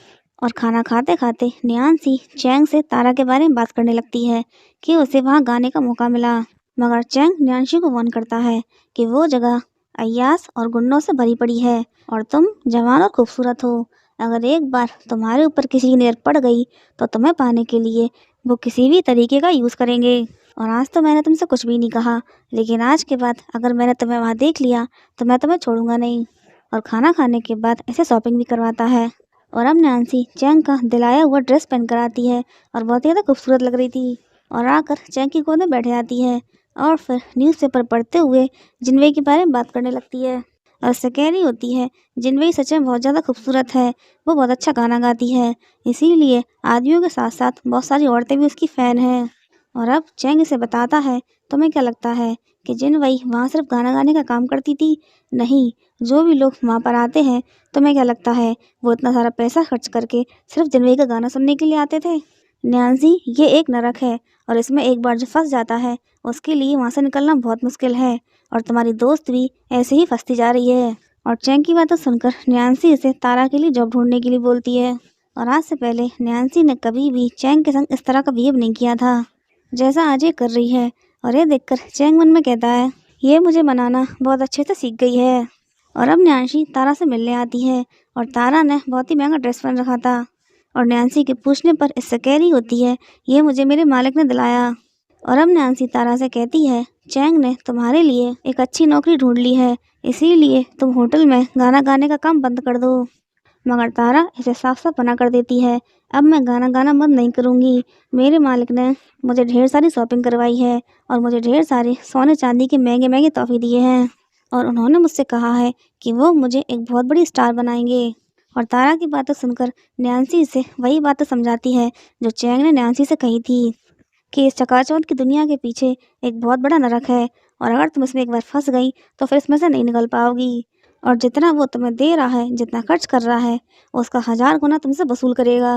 और खाना खाते खाते नैन्सी चैंग से तारा के बारे में बात करने लगती है कि उसे वहाँ गाने का मौका मिला। मगर चैंग नैन्सी को वार्न करता है कि वो जगह अय्यास और गुंडों से भरी पड़ी है और तुम जवान और खूबसूरत हो। अगर एक बार तुम्हारे ऊपर किसी की नज़र पड़ गई तो तुम्हें पाने के लिए वो किसी भी तरीके का यूज़ करेंगे। और आज तो मैंने तुमसे कुछ भी नहीं कहा, लेकिन आज के बाद अगर मैंने तुम्हें वहाँ देख लिया तो मैं तुम्हें छोड़ूंगा नहीं। और खाना खाने के बाद ऐसे शॉपिंग भी करवाता है और अब नैन्सी चैंग का दिलाया हुआ ड्रेस पहन कर आती है और बहुत ही ज़्यादा खूबसूरत लग रही थी और आकर चैंग की गोद में बैठ जाती है और फिर न्यूज़पेपर पढ़ते हुए जिनवे के बारे में बात करने लगती है और उससे कह रही होती है, जिनवे सच में बहुत ज़्यादा खूबसूरत है, वो बहुत अच्छा गाना गाती है, इसीलिए आदमियों के साथ साथ बहुत सारी औरतें भी उसकी फ़ैन हैं। और अब चैंग इसे बताता है, तुम्हें क्या लगता है कि जिनवई वहाँ सिर्फ गाना गाने का काम करती थी? नहीं, जो भी लोग वहाँ पर आते हैं, तुम्हें क्या लगता है वो इतना सारा पैसा खर्च करके सिर्फ जिनवई का गाना सुनने के लिए आते थे? नैन्सी, ये एक नरक है और इसमें एक बार जो फंस जाता है उसके लिए वहाँ से निकलना बहुत मुश्किल है और तुम्हारी दोस्त भी ऐसे ही फंसती जा रही है। और चैंग की बातें सुनकर नैन्सी इसे तारा के लिए जॉब ढूंढने के लिए बोलती है और आज से पहले नैन्सी ने कभी भी चैंग के संग इस तरह का बिहेव नहीं किया था जैसा आज ये कर रही है। और ये देखकर चैंग मन में कहता है, ये मुझे मनाना बहुत अच्छे से सीख गई है। और अब नैन्सी तारा से मिलने आती है और तारा ने बहुत ही महंगा ड्रेस पहन रखा था और नैन्सी के पूछने पर इससे कह रही होती है, ये मुझे मेरे मालिक ने दिलाया। और अब नैन्सी तारा से कहती है, चैंग ने तुम्हारे लिए एक अच्छी नौकरी ढूंढ ली है, इसीलिए तुम होटल में गाना गाने का काम बंद कर दो। मगर तारा इसे साफ साफ मना कर देती है, अब मैं गाना गाना बंद नहीं करूँगी। मेरे मालिक ने मुझे ढेर सारी शॉपिंग करवाई है और मुझे ढेर सारे सोने चांदी के महंगे महंगे तोहफे दिए हैं और उन्होंने मुझसे कहा है कि वो मुझे एक बहुत बड़ी स्टार बनाएंगे। और तारा की बातें सुनकर नैन्सी इसे वही बातें समझाती है जो चैंग ने नैन्सी से कही थी कि इस चकाचौंध की दुनिया के पीछे एक बहुत बड़ा नरक है और अगर तुम इसमें एक बार फंस गई तो फिर इसमें से नहीं निकल पाओगी। और जितना वो तुम्हें दे रहा है, जितना खर्च कर रहा है, उसका 1000 गुना तुमसे वसूल करेगा।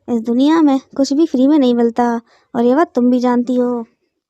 इस दुनिया में कुछ भी फ्री में नहीं मिलता और ये बात तुम भी जानती हो।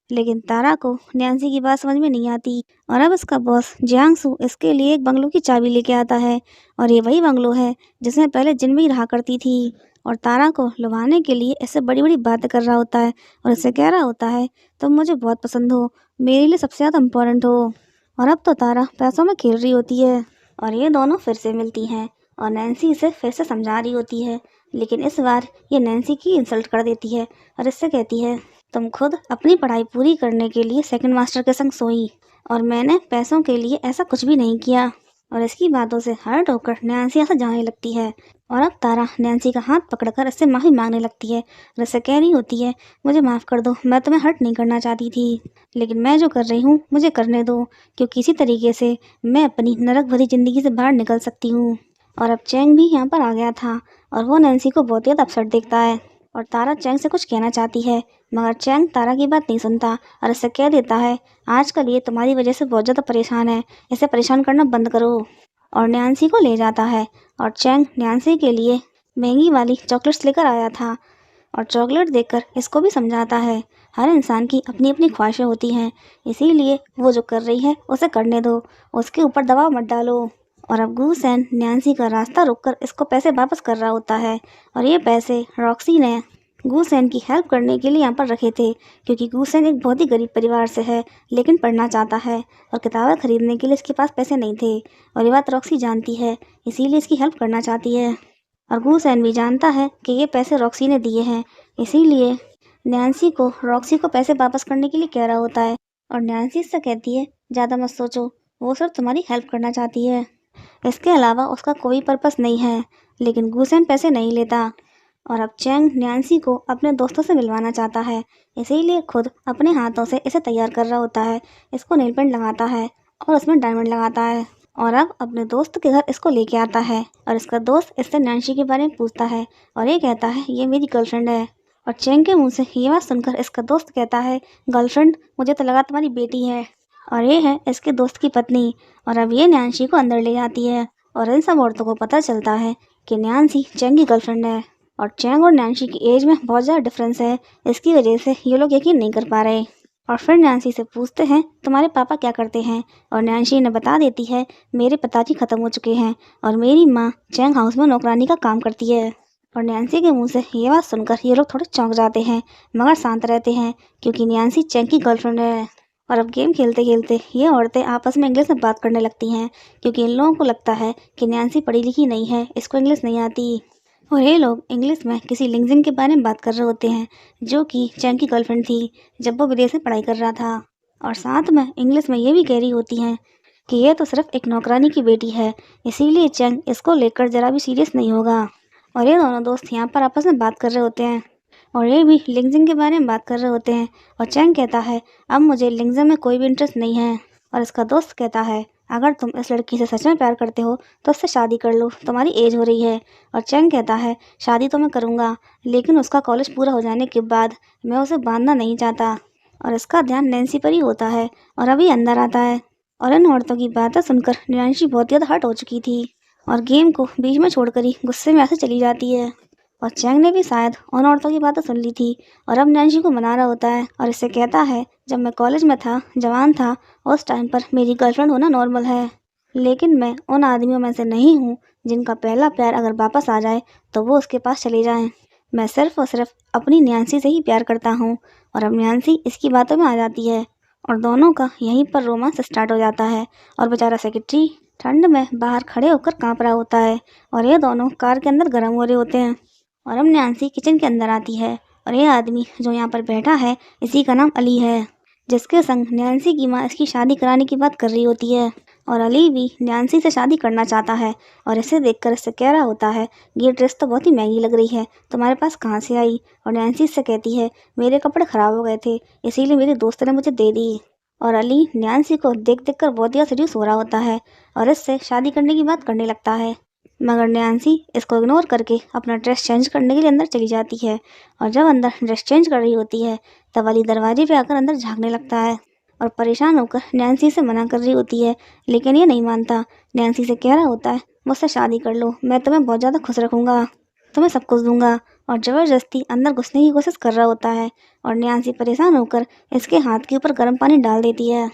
लेकिन तारा को नैन्सी की बात समझ में नहीं आती और अब इसका बॉस जियांगसू इसके लिए एक बंगलों की चाबी लेके आता है और ये वही बंगलो है जिसमें पहले जिनवी रहा करती थी। और तारा को लुभाने के लिए इससे बड़ी बड़ी बातें कर रहा होता है और इससे कह रहा होता है, तुम मुझे बहुत पसंद हो, मेरे लिए सबसे ज़्यादा इम्पोर्टेंट हो। और अब तो तारा पैसों में खेल रही होती है और ये दोनों फिर से मिलती हैं और नैन्सी इसे फिर से समझा रही होती है, लेकिन इस बार ये नैन्सी की इंसल्ट कर देती है और इससे कहती है, तुम खुद अपनी पढ़ाई पूरी करने के लिए सेकंड मास्टर के संग सोई और मैंने पैसों के लिए ऐसा कुछ भी नहीं किया। और इसकी बातों से हर्ट होकर नैन्सी यहाँ से जाने लगती है और अब तारा नैन्सी का हाथ पकड़कर इससे माफ़ी मांगने लगती है और इससे कह रही होती है, मुझे माफ़ कर दो, मैं तुम्हें हर्ट नहीं करना चाहती थी, लेकिन मैं जो कर रही हूँ मुझे करने दो, क्योंकि इसी तरीके से मैं अपनी नरक भरी ज़िंदगी से बाहर निकल सकती हूँ। और अब चैंग भी यहाँ पर आ गया था और वो नैन्सी को बहुत ज़्यादा अपसेट देखता है और तारा चैंग से कुछ कहना चाहती है, मगर चैंग तारा की बात नहीं सुनता और इससे कह देता है, आजकल ये तुम्हारी वजह से बहुत ज़्यादा परेशान है, इसे परेशान करना बंद करो। और नैन्सी को ले जाता है और चैंग नैन्सी के लिए महंगी वाली चॉकलेट्स लेकर आया था और चॉकलेट देखकर इसको भी समझाता है, हर इंसान की अपनी अपनी ख्वाहिशें होती हैं, इसीलिए वो जो कर रही है उसे करने दो, उसके ऊपर दबाव मत डालो। और अब गूसेन नैन्सी का रास्ता रोककर इसको पैसे वापस कर रहा होता है और ये पैसे रॉक्सी ने गूसेन की हेल्प करने के लिए यहाँ पर रखे थे, क्योंकि गूसेन एक बहुत ही गरीब परिवार से है लेकिन पढ़ना चाहता है और किताबें खरीदने के लिए इसके पास पैसे नहीं थे और ये बात रॉक्सी जानती है, इसीलिए इसकी हेल्प करना चाहती है। और गूसेन भी जानता है कि ये पैसे रॉक्सी ने दिए हैं, इसीलिए नैन्सी को रॉक्सी को पैसे वापस करने के लिए कह रहा होता है और नैन्सी इससे कहती है ज़्यादा मत सोचो, वो सिर्फ तुम्हारी हेल्प करना चाहती है। इसके अलावा उसका कोई पर्पस नहीं है। लेकिन गुसेन पैसे नहीं लेता और अब चैंग नैन्सी को अपने दोस्तों से मिलवाना चाहता है, इसीलिए खुद अपने हाथों से इसे तैयार कर रहा होता है। इसको नेल पेंट लगाता है और उसमें डायमंड लगाता है और अब अपने दोस्त के घर इसको लेके आता है और इसका दोस्त इससे नैन्सी के बारे में पूछता है और ये कहता है ये मेरी गर्लफ्रेंड है। और चैंग के मुंह से ये बात सुनकर इसका दोस्त कहता है गर्लफ्रेंड, मुझे तो लगा तुम्हारी बेटी है। और ये है इसके दोस्त की पत्नी। और अब ये नैन्सी को अंदर ले जाती है और इन सब औरतों को पता चलता है कि नैन्सी चैंग की गर्लफ्रेंड है और चैंग और नैन्सी की एज में बहुत ज़्यादा डिफरेंस है। इसकी वजह से ये लोग यकीन नहीं कर पा रहे और फिर नैन्सी से पूछते हैं तुम्हारे पापा क्या करते हैं। और नैन्सी ने बता देती है मेरे पिताजी ख़त्म हो चुके हैं और मेरी माँ चैंग हाउस में नौकरानी का काम करती है। और नैन्सी के मुंह से ये बात सुनकर ये लोग थोड़े चौंक जाते हैं मगर शांत रहते हैं क्योंकि नैन्सी चैंग की गर्लफ्रेंड है। और अब गेम खेलते खेलते ये औरतें आपस में इंग्लिश में बात करने लगती हैं क्योंकि इन लोगों को लगता है कि नैन्सी पढ़ी लिखी नहीं है, इसको इंग्लिश नहीं आती। और ये लोग इंग्लिश में किसी लिंगजिंग के बारे में बात कर रहे होते हैं जो कि चैंग की गर्लफ्रेंड थी जब वो विदेश में पढ़ाई कर रहा था। और साथ में इंग्लिश में ये भी कह रही होती हैं कि ये तो सिर्फ एक नौकरानी की बेटी है, इसीलिए चैंग इसको लेकर ज़रा भी सीरियस नहीं होगा। और ये दोनों दोस्त यहाँ पर आपस में बात कर रहे होते हैं और ये भी लिंगजिंग के बारे में बात कर रहे होते हैं। और चैंग कहता है अब मुझे लिंगजिंग में कोई भी इंटरेस्ट नहीं है। और इसका दोस्त कहता है अगर तुम इस लड़की से सच में प्यार करते हो तो उससे शादी कर लो, तुम्हारी एज हो रही है। और चैंग कहता है शादी तो मैं करूँगा लेकिन उसका कॉलेज पूरा हो जाने के बाद, मैं उसे बांधना नहीं चाहता। और इसका ध्यान नैन्सी पर ही होता है और अभी अंदर आता है और इन औरतों की बातें सुनकर नैन्सी बहुत ज़्यादा हर्ट हो चुकी थी और गेम को बीच में छोड़कर ही गुस्से में ऐसे चली जाती है। और चैंग ने भी शायद उन औरतों की बातें सुन ली थी और अब नैन्सी को मना रहा होता है और इससे कहता है जब मैं कॉलेज में था, जवान था, उस टाइम पर मेरी गर्लफ्रेंड होना नॉर्मल है, लेकिन मैं उन आदमियों में से नहीं हूँ जिनका पहला प्यार अगर वापस आ जाए तो वो उसके पास चले जाएं। मैं सिर्फ और सिर्फ अपनी नैन्सी से ही प्यार करता हूँ। और अब नैन्सी इसकी बातों में आ जाती है और दोनों का यहीं पर रोमांस स्टार्ट हो जाता है। और बेचारा सेक्रेटरी ठंड में बाहर खड़े होकर काँप रहा होता है और ये दोनों कार के अंदर गर्म हो रहे होते हैं। और अब नैन्सी किचन के अंदर आती है और ये आदमी जो यहाँ पर बैठा है इसी का नाम अली है, जिसके संग नैन्सी की माँ इसकी शादी कराने की बात कर रही होती है। और अली भी नैन्सी से शादी करना चाहता है और इसे देखकर इससे कह रहा होता है ये ड्रेस तो बहुत ही महंगी लग रही है, तुम्हारे पास कहाँ से आई। और नैन्सी इससे कहती है मेरे कपड़े ख़राब हो गए थे इसीलिए मेरे दोस्त ने मुझे दे दी। और अली नैन्सी को देख देख कर बहुत ज़्यादा सीरियस हो रहा होता है और इससे शादी करने की बात करने लगता है। मगर नैन्सी इसको इग्नोर करके अपना ड्रेस चेंज करने के लिए अंदर चली जाती है और जब अंदर ड्रेस चेंज कर रही होती है तब अली दरवाजे पे आकर अंदर झांकने लगता है और परेशान होकर नैन्सी से मना कर रही होती है, लेकिन ये नहीं मानता। नैन्सी से कह रहा होता है मुझसे शादी कर लो, मैं तुम्हें बहुत ज़्यादा खुश रखूँगा, तुम्हें सब कुछ दूंगा। और ज़बरदस्ती अंदर घुसने की कोशिश कर रहा होता है और नैन्सी परेशान होकर इसके हाथ के ऊपर गर्म पानी डाल देती है।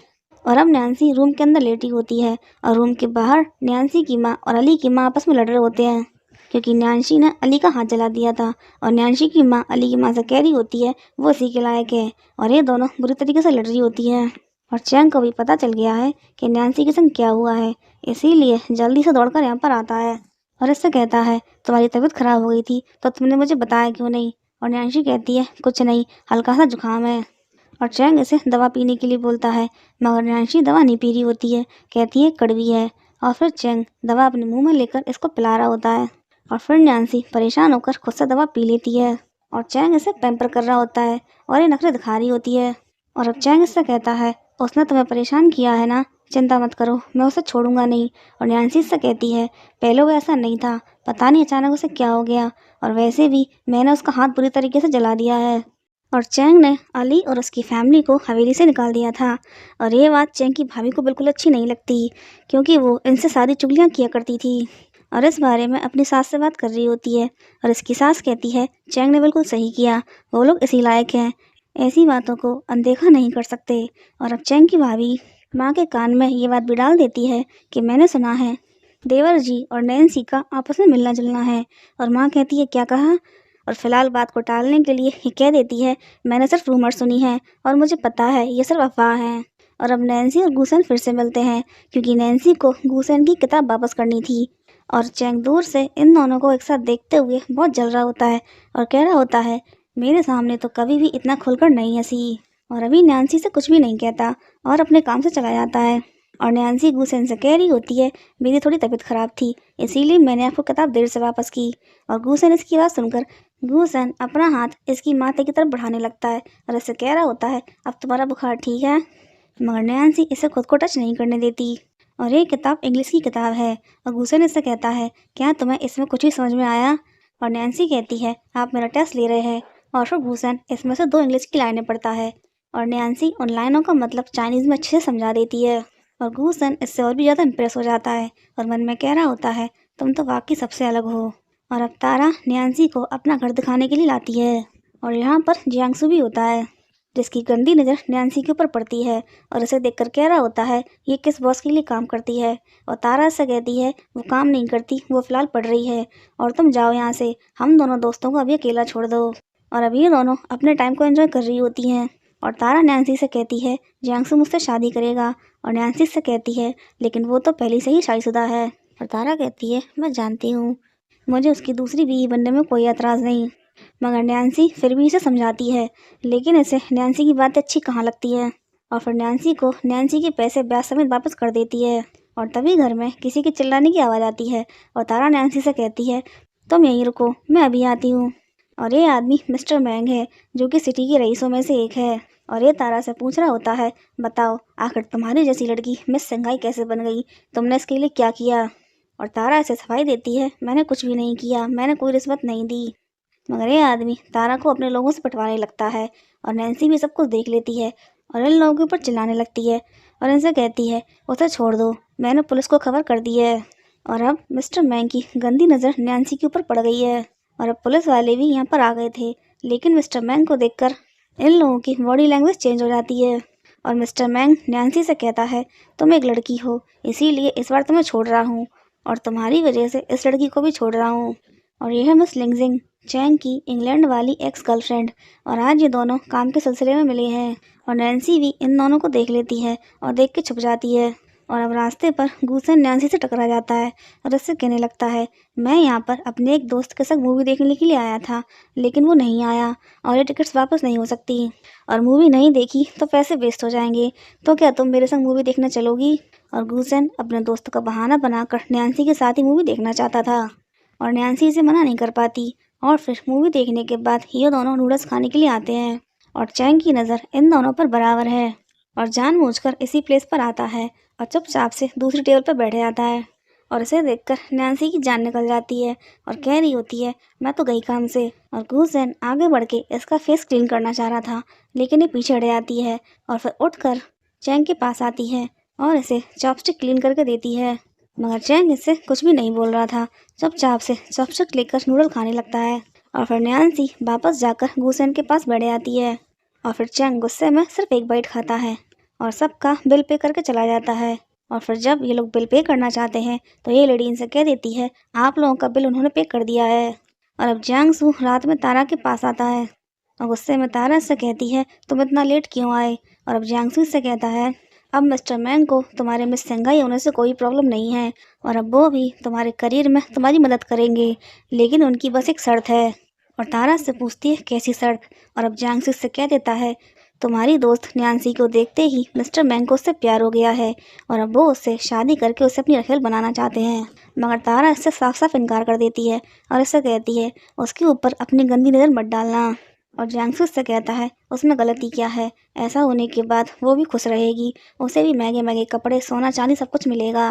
और अब नैन्सी रूम के अंदर लेटी होती है और रूम के बाहर नैन्सी की माँ और अली की माँ आपस में लड़ रहे होते हैं क्योंकि नैन्सी ने अली का हाथ जला दिया था और नैन्सी की माँ अली की माँ से कह रही होती है वो इसी के लायक है। और ये दोनों बुरी तरीके से लड़ रही होती है और चैंग को भी पता चल गया है कि नैन्सी के संग क्या हुआ है, इसीलिए जल्दी से दौड़कर यहाँ पर आता है और इससे कहता है तुम्हारी तबीयत खराब हो गई थी तो तुमने मुझे बताया क्यों नहीं। और नैन्सी कहती है कुछ नहीं, हल्का सा जुकाम है। और चैंग इसे दवा पीने के लिए बोलता है मगर नैन्सी दवा नहीं पी रही होती है, कहती है कड़वी है। और फिर चैंग दवा अपने मुंह में लेकर इसको पिला रहा होता है और फिर नैन्सी परेशान होकर खुद से दवा पी लेती है और चैंग इसे पैम्पर कर रहा होता है और ये नखरे दिखा रही होती है। और अब चैंग इससे कहता है उसने तुम्हें परेशान किया है ना, चिंता मत करो, मैं उसे छोड़ूंगा नहीं। और नैन्सी इससे कहती है पहले वो ऐसा नहीं था, पता नहीं अचानक उसे क्या हो गया, और वैसे भी मैंने उसका हाथ बुरी तरीके से जला दिया है। और चैंग ने अली और उसकी फैमिली को हवेली से निकाल दिया था और ये बात चैंग की भाभी को बिल्कुल अच्छी नहीं लगती क्योंकि वो इनसे सारी चुगलियाँ किया करती थी और इस बारे में अपनी सास से बात कर रही होती है। और इसकी सास कहती है चैंग ने बिल्कुल सही किया, वो लोग इसी लायक हैं, ऐसी बातों को अनदेखा नहीं कर सकते। और अब चैंग की भाभी माँ के कान में ये बात भी डाल देती है कि मैंने सुना है देवर जी और नैन्सी का आपस में मिलना जुलना है। और माँ कहती है क्या कहा, और फिलहाल बात को टालने के लिए ये कह देती है मैंने सिर्फ रूमर सुनी है और मुझे पता है ये सिर्फ अफवाह है। और अब नैन्सी और गूसेन फिर से मिलते हैं क्योंकि नैन्सी को गूसेन की किताब वापस करनी थी और चैंग दूर से इन दोनों को एक साथ देखते हुए बहुत जल रहा होता है और कह रहा होता है मेरे सामने तो कभी भी इतना खुलकर नहीं हंसी। और अभी नैन्सी से कुछ भी नहीं कहता और अपने काम से चला जाता है। और नैन्सी गूसेन से कह रही होती है, मेरी थोड़ी तबीयत ख़राब थी, इसीलिए मैंने आपको किताब देर से वापस की। और गूसेन इसकी बात सुनकर गूसेन अपना हाथ इसकी माथे की तरफ बढ़ाने लगता है और इससे कह रहा होता है, अब तुम्हारा बुखार ठीक है। मगर नैन्सी इसे खुद को टच नहीं करने देती। और ये किताब इंग्लिश की किताब है। और गूसेन इससे कहता है, क्या तुम्हें इसमें कुछ ही समझ में आया? और नैन्सी कहती है, आप मेरा टेस्ट ले रहे हैं। और फिर गूसेन इसमें से 2 इंग्लिश की लाइनें पढ़ता है और नैन्सी उन लाइनों का मतलब चाइनीज़ में अच्छे से समझा देती है। और गूसेन इससे और भी ज़्यादा इम्प्रेस हो जाता है और मन में कह रहा होता है, तुम तो वाकई सबसे अलग हो। और अब तारा नैन्सी को अपना घर दिखाने के लिए लाती है। और यहाँ पर जियांगसू भी होता है, जिसकी गंदी नज़र नैन्सी के ऊपर पड़ती है और इसे देखकर कह रहा होता है, ये किस बॉस के लिए काम करती है? और तारा से कहती है, वो काम नहीं करती, वो फ़िलहाल पढ़ रही है और तुम जाओ यहाँ से, हम दोनों दोस्तों को अभी अकेला छोड़ दो। और अभी ये दोनों अपने टाइम को एंजॉय कर रही होती हैं। और तारा नैन्सी से कहती है, जियांगसू मुझसे शादी करेगा। और नैन्सी से कहती है, लेकिन वो तो पहले से ही शादीशुदा है। और तारा कहती है, मैं जानती हूँ, मुझे उसकी दूसरी बीवी बनने में कोई एतराज़ नहीं। मगर नैन्सी फिर भी इसे समझाती है, लेकिन इसे नैन्सी की बातें अच्छी कहाँ लगती है। और फिर नैन्सी को नैन्सी के पैसे ब्याज समेत वापस कर देती है। और तभी घर में किसी के चिल्लाने की आवाज़ आती है और तारा नैन्सी से कहती है, तुम यहीं रुको, मैं अभी आती हूँ। और ये आदमी मिस्टर मैंग है, जो कि सिटी के रईसों में से एक है। और ये तारा से पूछ रहा होता है, बताओ आखिर तुम्हारी जैसी लड़की मिस संघाई कैसे बन गई, तुमने इसके लिए क्या किया? और तारा इसे सफाई देती है, मैंने कुछ भी नहीं किया, मैंने कोई रिश्वत नहीं दी। मगर ये आदमी तारा को अपने लोगों से पटवाने लगता है और नैन्सी भी सब कुछ देख लेती है और इन लोगों के ऊपर चिल्लाने लगती है और इनसे कहती है, उसे छोड़ दो, मैंने पुलिस को खबर कर दी है। और अब मिस्टर मैंग की गंदी नज़र नैन्सी के ऊपर पड़ गई है और अब पुलिस वाले भी यहाँ पर आ गए थे, लेकिन मिस्टर मैंग को देखकर इन लोगों की बॉडी लैंग्वेज चेंज हो जाती है। और मिस्टर मैंग नैन्सी से कहता है, तुम एक लड़की हो, इसीलिए इस बार तुम्हें छोड़ रहा हूँ और तुम्हारी वजह से इस लड़की को भी छोड़ रहा हूँ। और यह है मिस लिंगजिंग, चैंग की इंग्लैंड वाली एक्स गर्लफ्रेंड। और आज ये दोनों काम के सिलसिले में मिले हैं और नैन्सी भी इन दोनों को देख लेती है और देख के छुप जाती है। और अब रास्ते पर गूसेन नैन्सी से टकरा जाता है और उससे कहने लगता है, मैं यहाँ पर अपने एक दोस्त के साथ मूवी देखने के लिए आया था, लेकिन वो नहीं आया और ये टिकट्स वापस नहीं हो सकती और मूवी नहीं देखी तो पैसे वेस्ट हो जाएंगे, तो क्या तुम मेरे संग मूवी देखने चलोगी? और गूसेन अपने दोस्त का बहाना बनाकर नैन्सी के साथ ही मूवी देखना चाहता था और नैन्सी इसे मना नहीं कर पाती। और फिर मूवी देखने के बाद ये दोनों नूडल्स खाने के लिए आते हैं और चैंग की नज़र इन दोनों पर बराबर है और जानबूझकर इसी प्लेस पर आता है और चुपचाप से दूसरी टेबल पर बैठ जाता है। और इसे देखकर नैन्सी की जान निकल जाती है और कह रही होती है, मैं तो गई काम से। और गूसेन आगे बढ़ के इसका फेस क्लीन करना चाह रहा था, लेकिन ये पीछे हट जाती है और फिर उठकर चैंग के पास आती है और इसे चॉपस्टिक क्लीन करके देती है। मगर चैंग इससे कुछ भी नहीं बोल रहा था, चुपचाप से चॉपस्टिक लेकर नूडल खाने लगता है। और फिर नैन्सी वापस जाकर गूसेन के पास बैठ जाती है और फिर चैंग गुस्से में सिर्फ एक बाइट खाता है और सबका बिल पे करके चला जाता है। और फिर जब ये लोग बिल पे करना चाहते हैं तो ये लेडी इनसे कह देती है, आप लोगों का बिल उन्होंने पे कर दिया है। और अब जियांगसू रात में तारा के पास आता है और गुस्से में तारा से कहती है, तुम इतना लेट क्यों आए? और अब जियांगसू से कहता है, अब मिस्टर मैंग को तुम्हारे मिस सेंगाई होने से कोई प्रॉब्लम नहीं है और अब वो भी तुम्हारे करियर में तुम्हारी मदद करेंगे, लेकिन उनकी बस एक शर्त है। और तारा से पूछती है, कैसी शर्त? और अब जियांगसू से कह देता है, तुम्हारी दोस्त नैन्सी को देखते ही मिस्टर मैंग को उससे प्यार हो गया है और अब वो उससे शादी करके उसे अपनी रखेल बनाना चाहते हैं। मगर तारा इससे साफ साफ इनकार कर देती है और इससे कहती है, उसके ऊपर अपनी गंदी नज़र मत डालना। और जियांगसू से कहता है, उसमें गलती क्या है? ऐसा होने के बाद वो भी खुश रहेगी, उसे भी महंगे महंगे कपड़े, सोना चांदी सब कुछ मिलेगा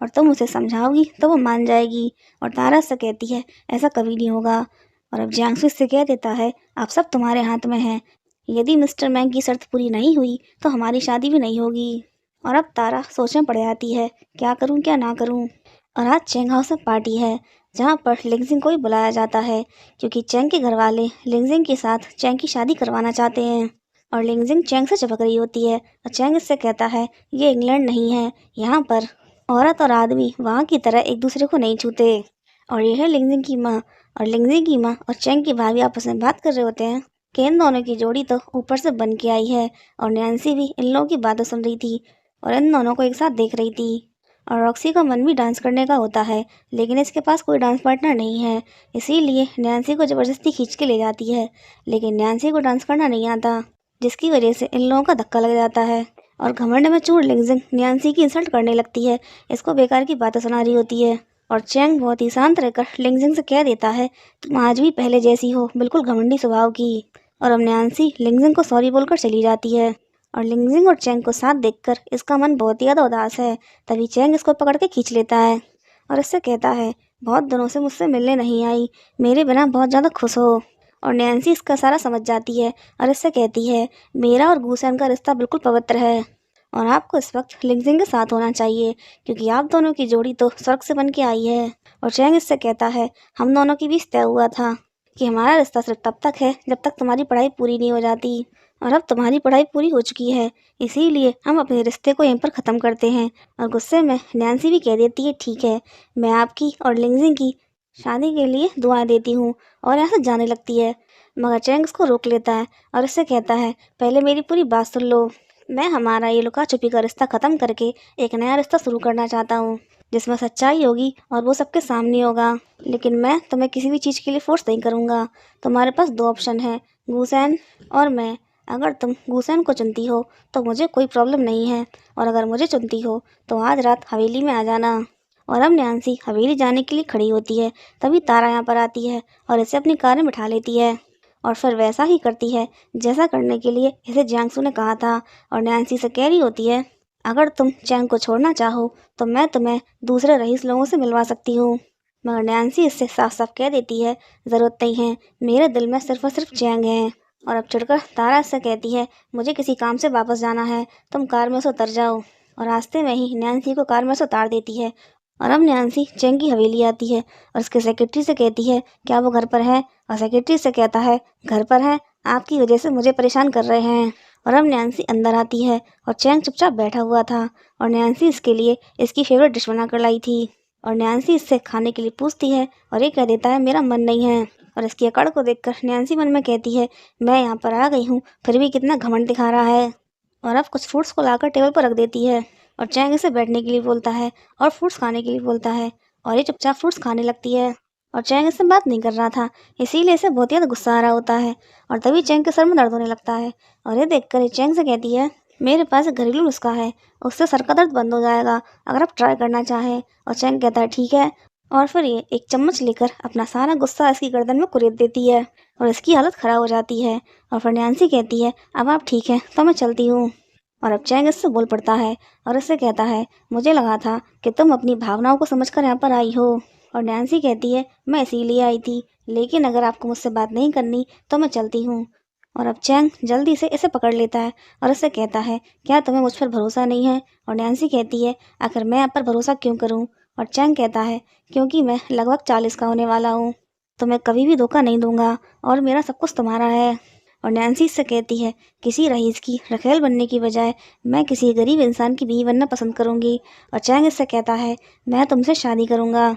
और तुम उसे समझाओगी तो वो मान जाएगी। और तारा से कहती है, ऐसा कभी नहीं होगा। और अब जियांगसू से कह देता है, अब सब तुम्हारे हाथ में है, यदि मिस्टर मैंग की शर्त पूरी नहीं हुई तो हमारी शादी भी नहीं होगी। और अब तारा सोच में पड़ जाती है, क्या करूं क्या ना करूं। और आज चैंग हाउस में पार्टी है जहां पर लिंगजिंग को भी बुलाया जाता है, क्योंकि चैंग के घर वाले लिंगजिंग के साथ चैंग की शादी करवाना चाहते हैं। और लिंगजिंग चैंग से चिपक रही होती है और चैंग इससे कहता है, ये इंग्लैंड नहीं है, यहाँ पर औरत और आदमी वहाँ की तरह एक दूसरे को नहीं छूते। और यह है लिंगजिंग की माँ। और लिंगजिंग की माँ और चैंग की भाभी आपस में बात कर रहे होते हैं कि इन दोनों की जोड़ी तो ऊपर से बन के आई है। और नैन्सी भी इन लोगों की बातें सुन रही थी और इन दोनों को एक साथ देख रही थी। और रॉक्सी का मन भी डांस करने का होता है, लेकिन इसके पास कोई डांस पार्टनर नहीं है, इसीलिए नैन्सी को ज़बरदस्ती खींच के ले जाती है, लेकिन नैन्सी को डांस करना नहीं आता। जिसकी वजह से इन लोगों का धक्का लग जाता है और घमंड में चूर लिंगजिंग नैन्सी की इंसल्ट करने लगती है, इसको बेकार की बातें सुना रही होती है। और चैंग बहुत ही शांत रहकर लिंगजिंग से कह देता है, तुम आज भी पहले जैसी हो, बिल्कुल घमंडी स्वभाव की। और अब नैन्सी लिंगजिंग को सॉरी बोलकर चली जाती है और लिंगजिंग और चैंग को साथ देखकर इसका मन बहुत ही ज़्यादा उदास है। तभी चैंग इसको पकड़ के खींच लेता है और इससे कहता है, बहुत दिनों से मुझसे मिलने नहीं आई, मेरे बिना बहुत ज़्यादा खुश हो। और नैन्सी इसका सारा समझ जाती है और इससे कहती है, मेरा और गूसेन का रिश्ता बिल्कुल पवित्र है और आपको इस वक्त लिंगजिंग के साथ होना चाहिए, क्योंकि आप दोनों की जोड़ी तो स्वर्ग से बन के आई है। और चैंग इससे कहता है, हम दोनों के बीच तय हुआ था कि हमारा रिश्ता सिर्फ तब तक है जब तक तुम्हारी पढ़ाई पूरी नहीं हो जाती, और अब तुम्हारी पढ़ाई पूरी हो चुकी है, इसीलिए हम अपने रिश्ते को यहीं पर ख़त्म करते हैं। और गुस्से में नैन्सी भी कह देती है, ठीक है, मैं आपकी और लिंगजिंग की शादी के लिए दुआएं देती हूँ, और यहाँ से जाने लगती है। मगर चैंग उसको रोक लेता है और इससे कहता है, पहले मेरी पूरी बात सुन लो, मैं हमारा ये लुका छुपी का रिश्ता ख़त्म करके एक नया रिश्ता शुरू करना चाहता हूँ, जिसमें सच्चाई होगी और वो सबके सामने होगा। लेकिन मैं तुम्हें किसी भी चीज़ के लिए फोर्स नहीं करूँगा। तुम्हारे पास दो ऑप्शन है, गूसेन और मैं। अगर तुम गूसेन को चुनती हो तो मुझे कोई प्रॉब्लम नहीं है, और अगर मुझे चुनती हो तो आज रात हवेली में आ जाना। और अब नैन्सी हवेली जाने के लिए खड़ी होती है, तभी तारा यहाँ पर आती है और इसे अपनी कार में बिठा लेती है और फिर वैसा ही करती है जैसा करने के लिए इसे जियांगसू ने कहा था। और नैन्सी से कह रही होती है, अगर तुम चैंग को छोड़ना चाहो तो मैं तुम्हें दूसरे रईस लोगों से मिलवा सकती हूँ। मगर नैन्सी इससे साफ साफ कह देती है, ज़रूरत नहीं है, मेरे दिल में सिर्फ और सिर्फ चैंग है। और अब चिढ़कर तारा इससे कहती है, मुझे किसी काम से वापस जाना है, तुम कार में से उतर जाओ। और रास्ते में ही नैन्सी को कार में से उतार देती है। और अब नैन्सी चैंग की हवेली आती है और उसके सेक्रेटरी से कहती है, क्या वो घर पर है। और सेक्रेटरी से कहता है, घर पर है, आपकी वजह से मुझे परेशान कर रहे हैं। और अब नैन्सी अंदर आती है और चैंग चुपचाप बैठा हुआ था और नैन्सी इसके लिए इसकी फेवरेट डिश बना कर लाई थी। और नैन्सी इससे खाने के लिए पूछती है और ये कह देता है, मेरा मन नहीं है। और इसकी अकड़ को देखकर नैन्सी मन में कहती है, मैं यहाँ पर आ गई हूँ फिर भी कितना घमंड दिखा रहा है। और अब कुछ फ्रूट्स को लाकर टेबल पर रख देती है और चैंग इसे बैठने के लिए बोलता है और फ्रूट्स खाने के लिए बोलता है, और ये चुपचाप फ्रूट्स खाने लगती है। और चैंग इससे बात नहीं कर रहा था, इसीलिए इसे बहुत ज़्यादा गुस्सा आ रहा होता है। और तभी चैंग के सर में दर्द होने लगता है और ये देखकर ये चैंग से कहती है, मेरे पास एक घरेलू नुस्खा है, उससे सर का दर्द बंद हो जाएगा, अगर आप ट्राई करना चाहें। और चैंग कहता है, ठीक है। और फिर ये एक चम्मच लेकर अपना सारा गुस्सा इसकी गर्दन में कुरेद देती है और इसकी हालत ख़राब हो जाती है। और फिर नैन्सी कहती है, अब आप ठीक है तो मैं चलती हूँ। और अब चैंग इससे बोल पड़ता है और इससे कहता है, मुझे लगा था कि तुम अपनी भावनाओं को समझकर यहाँ पर आई हो। और नैन्सी कहती है, मैं इसीलिए आई थी, लेकिन अगर आपको मुझसे बात नहीं करनी तो मैं चलती हूँ। और अब चैंग जल्दी से इसे पकड़ लेता है और इससे कहता है, क्या तुम्हें मुझ पर भरोसा नहीं है। और नैन्सी कहती है, आखिर मैं आप पर भरोसा क्यों करूँ। और चैंग कहता है, क्योंकि मैं लगभग 40 का होने वाला हूँ, तो मैं कभी भी धोखा नहीं दूंगा और मेरा सब कुछ तुम्हारा है। और नैन्सी इससे कहती है, किसी रईस की रखेल बनने की बजाय मैं किसी गरीब इंसान की बीवी बनना पसंद करूंगी। और चैंग इससे कहता है, मैं तुमसे शादी करूंगा।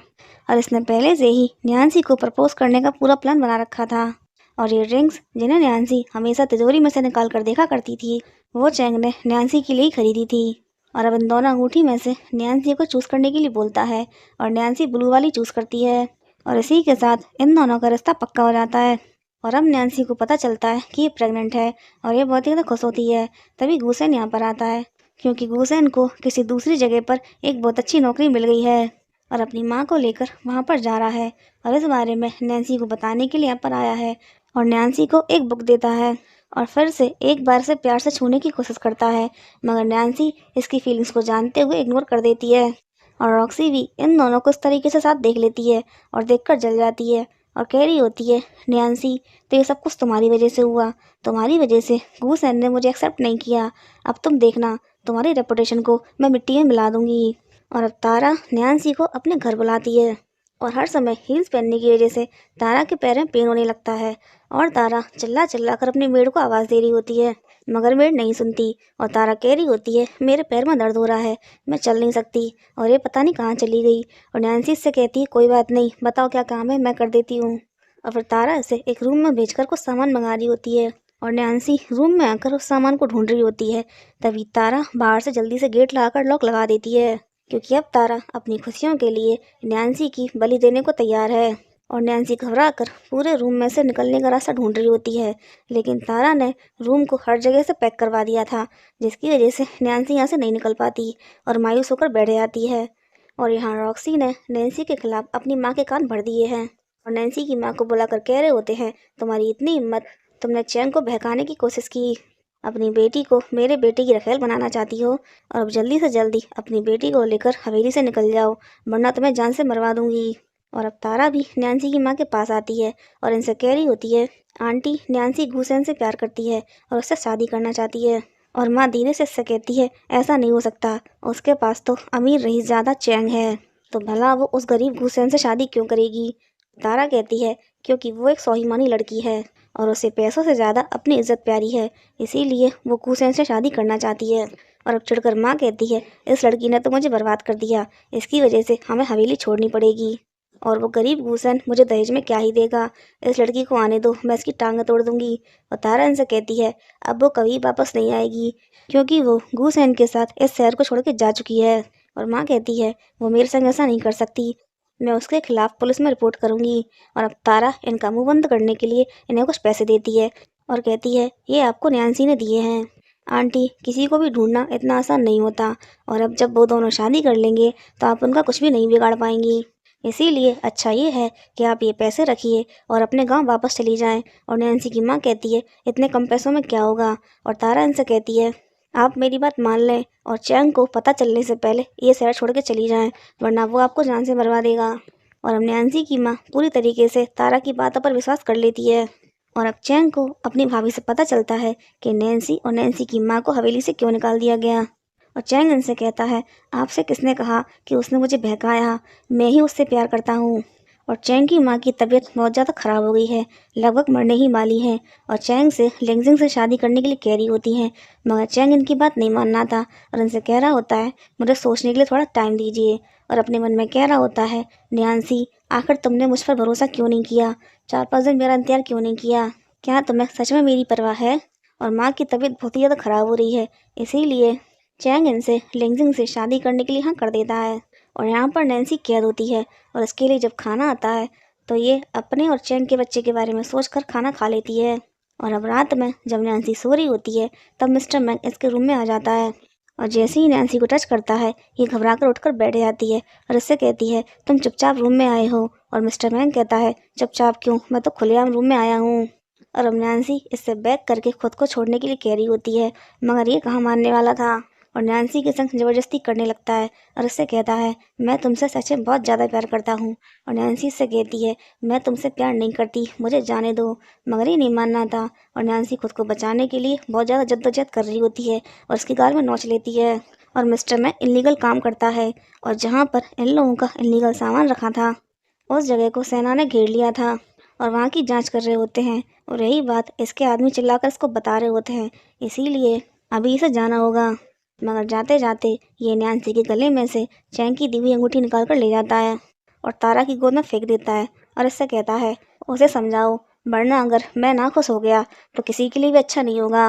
और इसने पहले से ही नैन्सी को प्रपोज करने का पूरा प्लान बना रखा था। और ये रिंग्स जिन्हें नैन्सी हमेशा तिजोरी में से निकाल कर देखा करती थी, वो चैंग ने नैन्सी के लिए ही खरीदी थी। और अब इन दोनों अंगूठी में से नैन्सी को चूज़ करने के लिए बोलता है और नैन्सी ब्लू वाली चूज़ करती है। और इसी के साथ इन दोनों का रिश्ता पक्का हो जाता है। और अब नैन्सी को पता चलता है कि ये प्रेग्नेंट है और ये बहुत ही ज़्यादा खुश होती है। तभी गूसेन यहाँ पर आता है, क्योंकि गूसेन को किसी दूसरी जगह पर एक बहुत अच्छी नौकरी मिल गई है और अपनी माँ को लेकर वहाँ पर जा रहा है। और इस बारे में नैन्सी को बताने के लिए यहाँ पर आया है और नैन्सी को एक बुक देता है और फिर से एक बार से प्यार से छूने की कोशिश करता है, मगर नैन्सी इसकी फीलिंग्स को जानते हुए इग्नोर कर देती है। और रॉक्सी भी इन दोनों को इस तरीके से साथ देख लेती है और देखकर जल जाती है और कह रही होती है, नैन्सी, तो ये सब कुछ तुम्हारी वजह से हुआ, तुम्हारी वजह से गूसेन ने मुझे एक्सेप्ट नहीं किया, अब तुम देखना तुम्हारी रेपुटेशन को मैं मिट्टी में मिला दूंगी। और अब तारा नैन्सी को अपने घर बुलाती है और हर समय हील्स पहनने की वजह से तारा के पैर में पेन होने लगता है और तारा चिल्ला चिल्ला कर अपनी मेड को आवाज़ दे रही होती है, मगर मेड नहीं सुनती। और तारा कह रही होती है, मेरे पैर में दर्द हो रहा है, मैं चल नहीं सकती, और ये पता नहीं कहाँ चली गई। और नैन्सी इससे कहती है, कोई बात नहीं, बताओ क्या काम है, मैं कर देती हूँ। और फिर तारा इसे एक रूम में भेजकर कुछ सामान मंगा रही होती है और नैन्सी रूम में आकर उस सामान को ढूंढ रही होती है। तभी तारा बाहर से जल्दी से गेट लगाकर लॉक लगा देती है, क्योंकि अब तारा अपनी खुशियों के लिए नैन्सी की बलि देने को तैयार है। और नैन्सी घबरा कर पूरे रूम में से निकलने का रास्ता ढूंढ रही होती है, लेकिन तारा ने रूम को हर जगह से पैक करवा दिया था, जिसकी वजह से नैन्सी यहाँ से नहीं निकल पाती और मायूस होकर बैठ जाती है। और यहाँ रॉक्सी ने नैन्सी के खिलाफ अपनी माँ के कान भर दिए हैं और नैन्सी की माँ को बुलाकर कह रहे होते हैं, तुम्हारी इतनी हिम्मत, तुमने चैंग को बहकाने की कोशिश की, अपनी बेटी को मेरे बेटे की रखेल बनाना चाहती हो, और अब जल्दी से जल्दी अपनी बेटी को लेकर हवेली से निकल जाओ, वरना तुम्हें जान से मरवा दूंगी। और अब तारा भी नैन्सी की माँ के पास आती है और इनसे कह रही होती है, आंटी नैन्सी घूसेन से प्यार करती है और उससे शादी करना चाहती है। और माँ धीरे से इससे कहती है, ऐसा नहीं हो सकता, उसके पास तो अमीर रईस ज़्यादा चैंग है, तो भला वो उस गरीब घूसेन से शादी क्यों करेगी। तारा कहती है, क्योंकि वो एक स्वाभिमानी लड़की है और उसे पैसों से ज़्यादा अपनी इज्जत प्यारी है, इसीलिए वो घूसेन से शादी करना चाहती है। और अब चिढ़कर माँ कहती है, इस लड़की ने तो मुझे बर्बाद कर दिया, इसकी वजह से हमें हवेली छोड़नी पड़ेगी, और वो गरीब घूसन मुझे दहेज में क्या ही देगा, इस लड़की को आने दो, मैं इसकी टांगें तोड़ दूंगी। और तारा इनसे कहती है, अब वो कभी वापस नहीं आएगी, क्योंकि वो घूसन के साथ इस शहर को छोड़ के जा चुकी है। और माँ कहती है, वो मेरे संग ऐसा नहीं कर सकती, मैं उसके खिलाफ पुलिस में रिपोर्ट करूंगी। और अब तारा इनका मुंह बंद करने के लिए इन्हें कुछ पैसे देती है और कहती है, ये आपको नैन्सी ने दिए हैं। आंटी, किसी को भी ढूंढना इतना आसान नहीं होता, और अब जब वो दोनों शादी कर लेंगे तो आप उनका कुछ भी नहीं बिगाड़ पाएंगी, इसीलिए अच्छा ये है कि आप ये पैसे रखिए और अपने गांव वापस चली जाएं। और नैन्सी की माँ कहती है, इतने कम पैसों में क्या होगा। और तारा इनसे कहती है, आप मेरी बात मान लें और चैंग को पता चलने से पहले ये शहर छोड़ के चली जाएं, वरना वो आपको जान से मरवा देगा। और अब नैन्सी की माँ पूरी तरीके से तारा की बातों पर विश्वास कर लेती है। और अब चैंग को अपनी भाभी से पता चलता है कि नैन्सी और नैन्सी की माँ को हवेली से क्यों निकाल दिया गया। और चैंग इनसे कहता है, आपसे किसने कहा कि उसने मुझे बहकाया, मैं ही उससे प्यार करता हूँ। और चैंग की माँ की तबीयत बहुत ज़्यादा ख़राब हो गई है, लगभग मरने ही वाली है, और चैंग से लिंगजिंग से शादी करने के लिए कह रही होती हैं, मगर चैंग इनकी बात नहीं मानना था और इनसे कह रहा होता है, मुझे सोचने के लिए थोड़ा टाइम दीजिए। और अपने मन में कह रहा होता है, नैन्सी, आखिर तुमने मुझ पर भरोसा क्यों नहीं किया, 4-5 दिन मेरा इंतजार क्यों नहीं किया, क्या तुम्हें सच में मेरी परवाह है। और माँ की तबीयत बहुत ही ज़्यादा ख़राब हो रही है, इसीलिए चैंग इनसे लिंगजिंग से शादी करने के लिए हाँ कर देता है। और यहाँ पर नैन्सी कैद होती है और इसके लिए जब खाना आता है तो ये अपने और चैंग के बच्चे के बारे में सोचकर खाना खा लेती है। और अब रात में जब नैन्सी सो रही होती है तब मिस्टर मैंग इसके रूम में आ जाता है, और जैसे ही नैन्सी को टच करता है ये घबरा कर उठकर बैठ जाती है और इससे कहती है, तुम चुपचाप रूम में आए हो। और मिस्टर मैंग कहता है, चुपचाप क्यों, मैं तो खुलेआम रूम में आया हूँ। और अब नैन्सी इससे बैक करके खुद को छोड़ने के लिए कह रही होती है, मगर ये कहाँ मानने वाला था और नैन्सी के संग ज़बरदस्ती करने लगता है और उससे कहता है, मैं तुमसे सच में बहुत ज़्यादा प्यार करता हूँ। और नैन्सी से कहती है, मैं तुमसे प्यार नहीं करती, मुझे जाने दो, मगर ये नहीं मानना था। और नैन्सी खुद को बचाने के लिए बहुत ज़्यादा जद्दोजहद कर रही होती है और उसकी गाल में नोच लेती है। और मिस्टर में इलीगल काम करता है और जहाँ पर इन लोगों का इलीगल सामान रखा था उस जगह को सेना ने घेर लिया था और वहाँ की जांच कर रहे होते हैं, और यही बात इसके आदमी चिल्लाकर इसको बता रहे होते हैं, इसीलिए अभी इसे जाना होगा। मगर जाते जाते ये नैन्सी के गले में से चैंग की दी हुई अंगूठी निकाल कर ले जाता है और तारा की गोद में फेंक देता है और इससे कहता है, उसे समझाओ, वरना अगर मैं ना खुश हो गया तो किसी के लिए भी अच्छा नहीं होगा।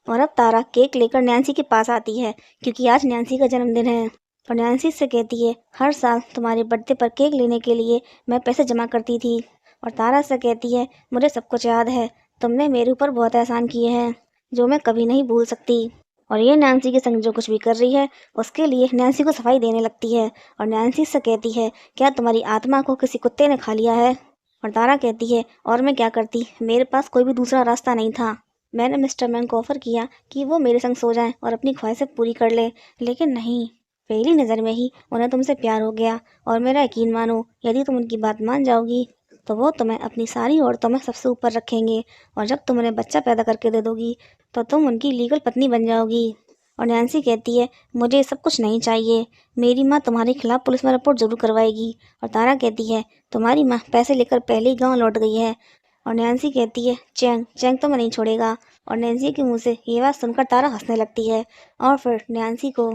और अब तारा केक लेकर नैन्सी के पास आती है क्योंकि आज नैन्सी का जन्मदिन है, और नैन्सी से कहती है, हर साल तुम्हारे बर्थडे पर केक लेने के लिए मैं पैसे जमा करती थी। और तारा से कहती है, मुझे सब कुछ याद है, तुमने मेरे ऊपर बहुत एहसान किए हैं जो मैं कभी नहीं भूल सकती। और ये नैन्सी के संग जो कुछ भी कर रही है उसके लिए नैन्सी को सफाई देने लगती है और नैन्सी से कहती है, क्या तुम्हारी आत्मा को किसी कुत्ते ने खा लिया है। और तारा कहती है, और मैं क्या करती, मेरे पास कोई भी दूसरा रास्ता नहीं था, मैंने मिस्टर मैन को ऑफर किया कि वो मेरे संग सो जाएं और अपनी ख्वाहिशें पूरी कर ले, लेकिन नहीं, पहली नज़र में ही उन्हें तुमसे प्यार हो गया। और मेरा यकीन मानो, यदि तुम उनकी बात मान जाओगी तो वो तुम्हें अपनी सारी औरतों में सबसे ऊपर रखेंगे, और जब तुम उन्हें बच्चा पैदा करके दे दोगी तो तुम उनकी लीगल पत्नी बन जाओगी। और नैन्सी कहती है, मुझे ये सब कुछ नहीं चाहिए, मेरी माँ तुम्हारे खिलाफ पुलिस में रिपोर्ट जरूर करवाएगी। और तारा कहती है, तुम्हारी माँ पैसे लेकर पहले ही गाँव लौट गई है। और नैन्सी कहती है, चैंग चैंग तो मैं नहीं छोड़ेगा। और नैन्सी के मुंह से ये बात सुनकर तारा हंसने लगती है और फिर नैन्सी को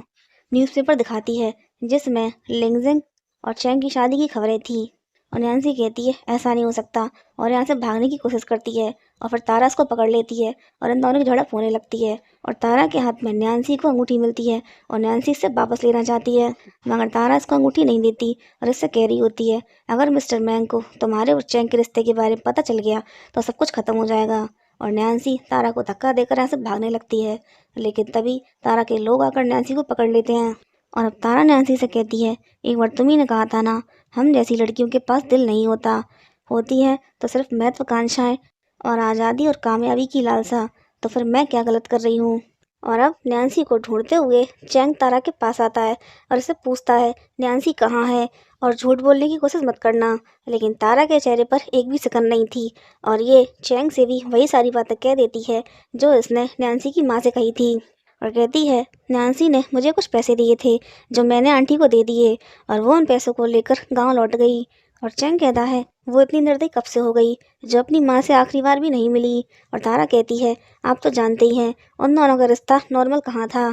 न्यूज़पेपर दिखाती है जिसमें लिंगजिंग और चैंग की शादी की खबरें थी। और नैन्सी कहती है, ऐसा नहीं हो सकता, और यहाँ से भागने की कोशिश करती है। और फिर तारा उसको पकड़ लेती है और इन दोनों की झड़प होने लगती है। और तारा के हाथ में नैन्सी को अंगूठी मिलती है और नैन्सी इससे वापस लेना चाहती है, मगर तारा इसको अंगूठी नहीं देती और इससे कह रही होती है, अगर मिस्टर मैंग को तुम्हारे और चैंग के रिश्ते के बारे में पता चल गया तो सब कुछ खत्म हो जाएगा। और नैन्सी तारा को धक्का देकर यहाँ से भागने लगती है, लेकिन तभी तारा के लोग आकर नैन्सी को पकड़ लेते हैं। और अब तारा नैन्सी से कहती है, एक बार तुम्ही ने कहा था ना, हम जैसी लड़कियों के पास दिल नहीं होता, होती है तो सिर्फ महत्वाकांक्षाएं और आज़ादी और कामयाबी की लालसा, तो फिर मैं क्या गलत कर रही हूँ। और अब नैन्सी को ढूंढते हुए चैंग तारा के पास आता है और इससे पूछता है, नैन्सी कहाँ है, और झूठ बोलने की कोशिश मत करना। लेकिन तारा के चेहरे पर एक भी सिकन नहीं थी और ये चैंग से भी वही सारी बातें कह देती है जो इसने नैन्सी की माँ से कही थी। और कहती है, नैन्सी ने मुझे कुछ पैसे दिए थे जो मैंने आंटी को दे दिए और वो उन पैसों को लेकर गांव लौट गई। और चैंग कहता है, वो इतनी निर्दयी कब से हो गई जो अपनी माँ से आखिरी बार भी नहीं मिली। और तारा कहती है, आप तो जानते ही हैं उन दोनों का रिश्ता नॉर्मल कहाँ था।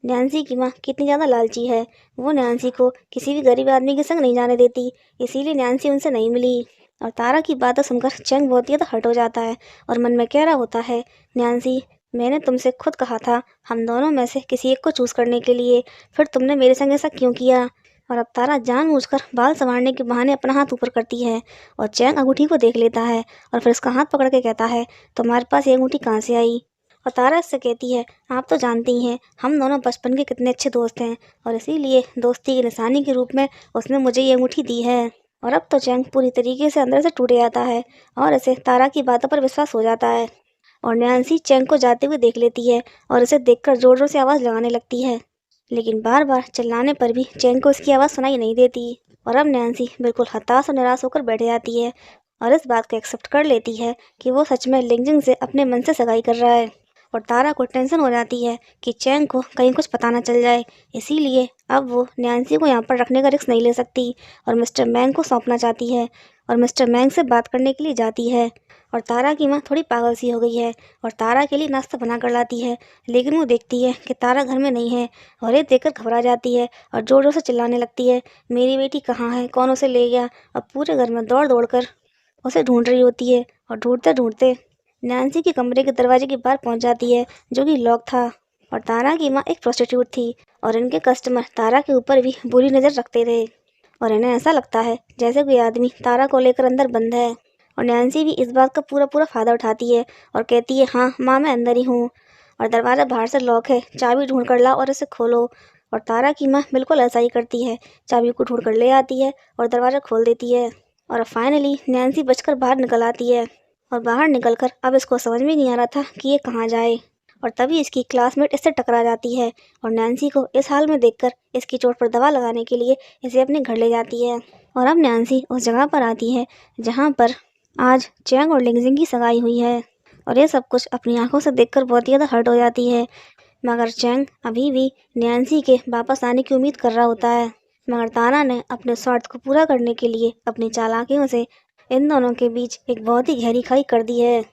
नैन्सी की माँ कितनी ज़्यादा लालची है, वो नैन्सी को किसी भी गरीब आदमी के संग नहीं जाने देती, इसीलिए नैन्सी उनसे नहीं मिली। और तारा की बातें सुनकर चैंग बहुत ही ज़्यादा हर्ट हो जाता है और मन में कह रहा होता है, नैन्सी मैंने तुमसे खुद कहा था हम दोनों में से किसी एक को चूज़ करने के लिए, फिर तुमने मेरे संग ऐसा क्यों किया। और अब तारा जानबूझकर बाल संवारने के बहाने अपना हाथ ऊपर करती है और चैंग अंगूठी को देख लेता है और फिर उसका हाथ पकड़ के कहता है, तुम्हारे पास ये अंगूठी कहाँ से आई। और तारा इससे कहती है, आप तो जानती ही हैं हम दोनों बचपन के कितने अच्छे दोस्त हैं और इसीलिए दोस्ती की निशानी के रूप में उसने मुझे ये अंगूठी दी है। और अब तो चैंग पूरी तरीके से अंदर से टूट जाता है और इसे तारा की बातों पर विश्वास हो जाता है। और नैन्सी चैंग को जाते हुए देख लेती है और उसे देखकर जोर जोर से आवाज़ लगाने लगती है, लेकिन बार बार चिल्लाने पर भी चैंग को उसकी आवाज़ सुनाई नहीं देती। और अब नैन्सी बिल्कुल हताश और निराश होकर बैठ जाती है और इस बात को एक्सेप्ट कर लेती है कि वो सच में लिंगजिंग से अपने मन से सगाई कर रहा है। और तारा को टेंशन हो जाती है कि चैंग को कहीं कुछ पता ना चल जाए, इसीलिए अब वो नैन्सी को यहाँ पर रखने का रिस्क नहीं ले सकती और मिस्टर मैंग को सौंपना चाहती है और मिस्टर मैंग से बात करने के लिए जाती है। और तारा की माँ थोड़ी पागल सी हो गई है और तारा के लिए नाश्ता बना कर लाती है, लेकिन वो देखती है कि तारा घर में नहीं है और ये देखकर घबरा जाती है और जोर जोर से चिल्लाने लगती है, मेरी बेटी कहाँ है, कौन उसे ले गया। और पूरे घर में दौड़ दौड़ कर उसे ढूंढ रही होती है और ढूंढते ढूंढते नैन्सी के कमरे के दरवाजे के बाहर पहुंच जाती है जो कि लॉक था। और तारा की माँ एक प्रोस्टिट्यूट थी और इनके कस्टमर तारा के ऊपर भी बुरी नज़र रखते थे और इन्हें ऐसा लगता है जैसे कोई आदमी तारा को लेकर अंदर बंद है। और नैन्सी भी इस बात का पूरा पूरा फ़ायदा उठाती है और कहती है, हाँ माँ मैं अंदर ही हूँ और दरवाज़ा बाहर से लॉक है, चाबी ढूंढ कर लाओ और इसे खोलो। और तारा की माँ बिल्कुल ऐसा ही करती है, चाबी को ढूंढ कर ले आती है और दरवाज़ा खोल देती है। और फाइनली नैन्सी बचकर बाहर निकल आती है और बाहर निकलकर अब इसको समझ में नहीं आ रहा था कि ये कहाँ जाए। और तभी इसकी क्लासमेट इससे टकरा जाती है और नैन्सी को इस हाल में देखकर इसकी चोट पर दवा लगाने के लिए इसे अपने घर ले जाती है। और अब नैन्सी उस जगह पर आती है जहाँ पर आज चैंग और लिंगजिंग की सगाई हुई है और ये सब कुछ अपनी आंखों से देखकर बहुत ही ज़्यादा हर्ट हो जाती है, मगर चैंग अभी भी नैन्सी के वापस आने की उम्मीद कर रहा होता है। मगर तारा ने अपने स्वार्थ को पूरा करने के लिए अपनी चालाकियों से इन दोनों के बीच एक बहुत ही गहरी खाई कर दी है।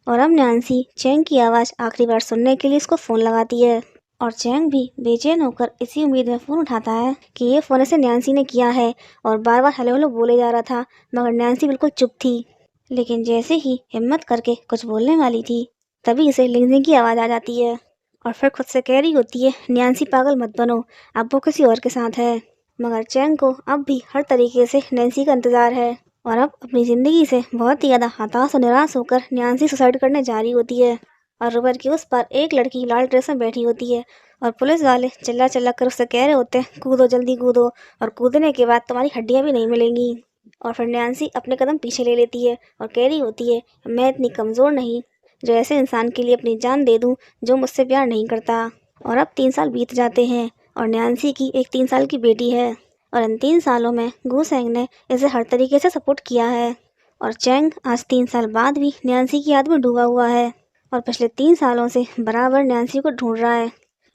और अब नैन्सी चैंग की आवाज़ आखिरी बार सुनने के लिए इसको फ़ोन लगाती है और चैंग भी बेचैन होकर इसी उम्मीद में फ़ोन उठाता है कि ये फ़ोन इसे नैन्सी ने किया है और बार बार हेलो हेलो बोले जा रहा था, मगर नैन्सी बिल्कुल चुप थी। लेकिन जैसे ही हिम्मत करके कुछ बोलने वाली थी तभी इसे लिंगजिंग की आवाज़ आ जाती है और फिर खुद से कह रही होती है, नैन्सी पागल मत बनो, अब वो किसी और के साथ है। मगर चैंग को अब भी हर तरीके से नैन्सी का इंतज़ार है और अब अपनी ज़िंदगी से बहुत ही ज़्यादा हताश और निराश होकर नैन्सी सुसाइड करने जा रही होती है। और रिवर के उस पर एक लड़की लाल ड्रेस में बैठी होती है और पुलिस वाले चिल्ला चिल्ला कर उससे कह रहे होते हैं, कूदो जल्दी कूदो, और कूदने के बाद तुम्हारी हड्डियाँ भी नहीं मिलेंगी। और फिर नैन्सी अपने कदम पीछे ले लेती है और कह रही होती है, मैं इतनी कमज़ोर नहीं जो ऐसे इंसान के लिए अपनी जान दे दूँ जो मुझसे प्यार नहीं करता। और अब 3 साल बीत जाते हैं और नैन्सी की एक 3 साल की बेटी है और इन 3 सालों में गू सेंग ने इसे हर तरीके से सपोर्ट किया है। और चैंग आज 3 साल बाद भी नैन्सी की याद में डूबा हुआ है और पिछले 3 सालों से बराबर नैन्सी को ढूंढ रहा है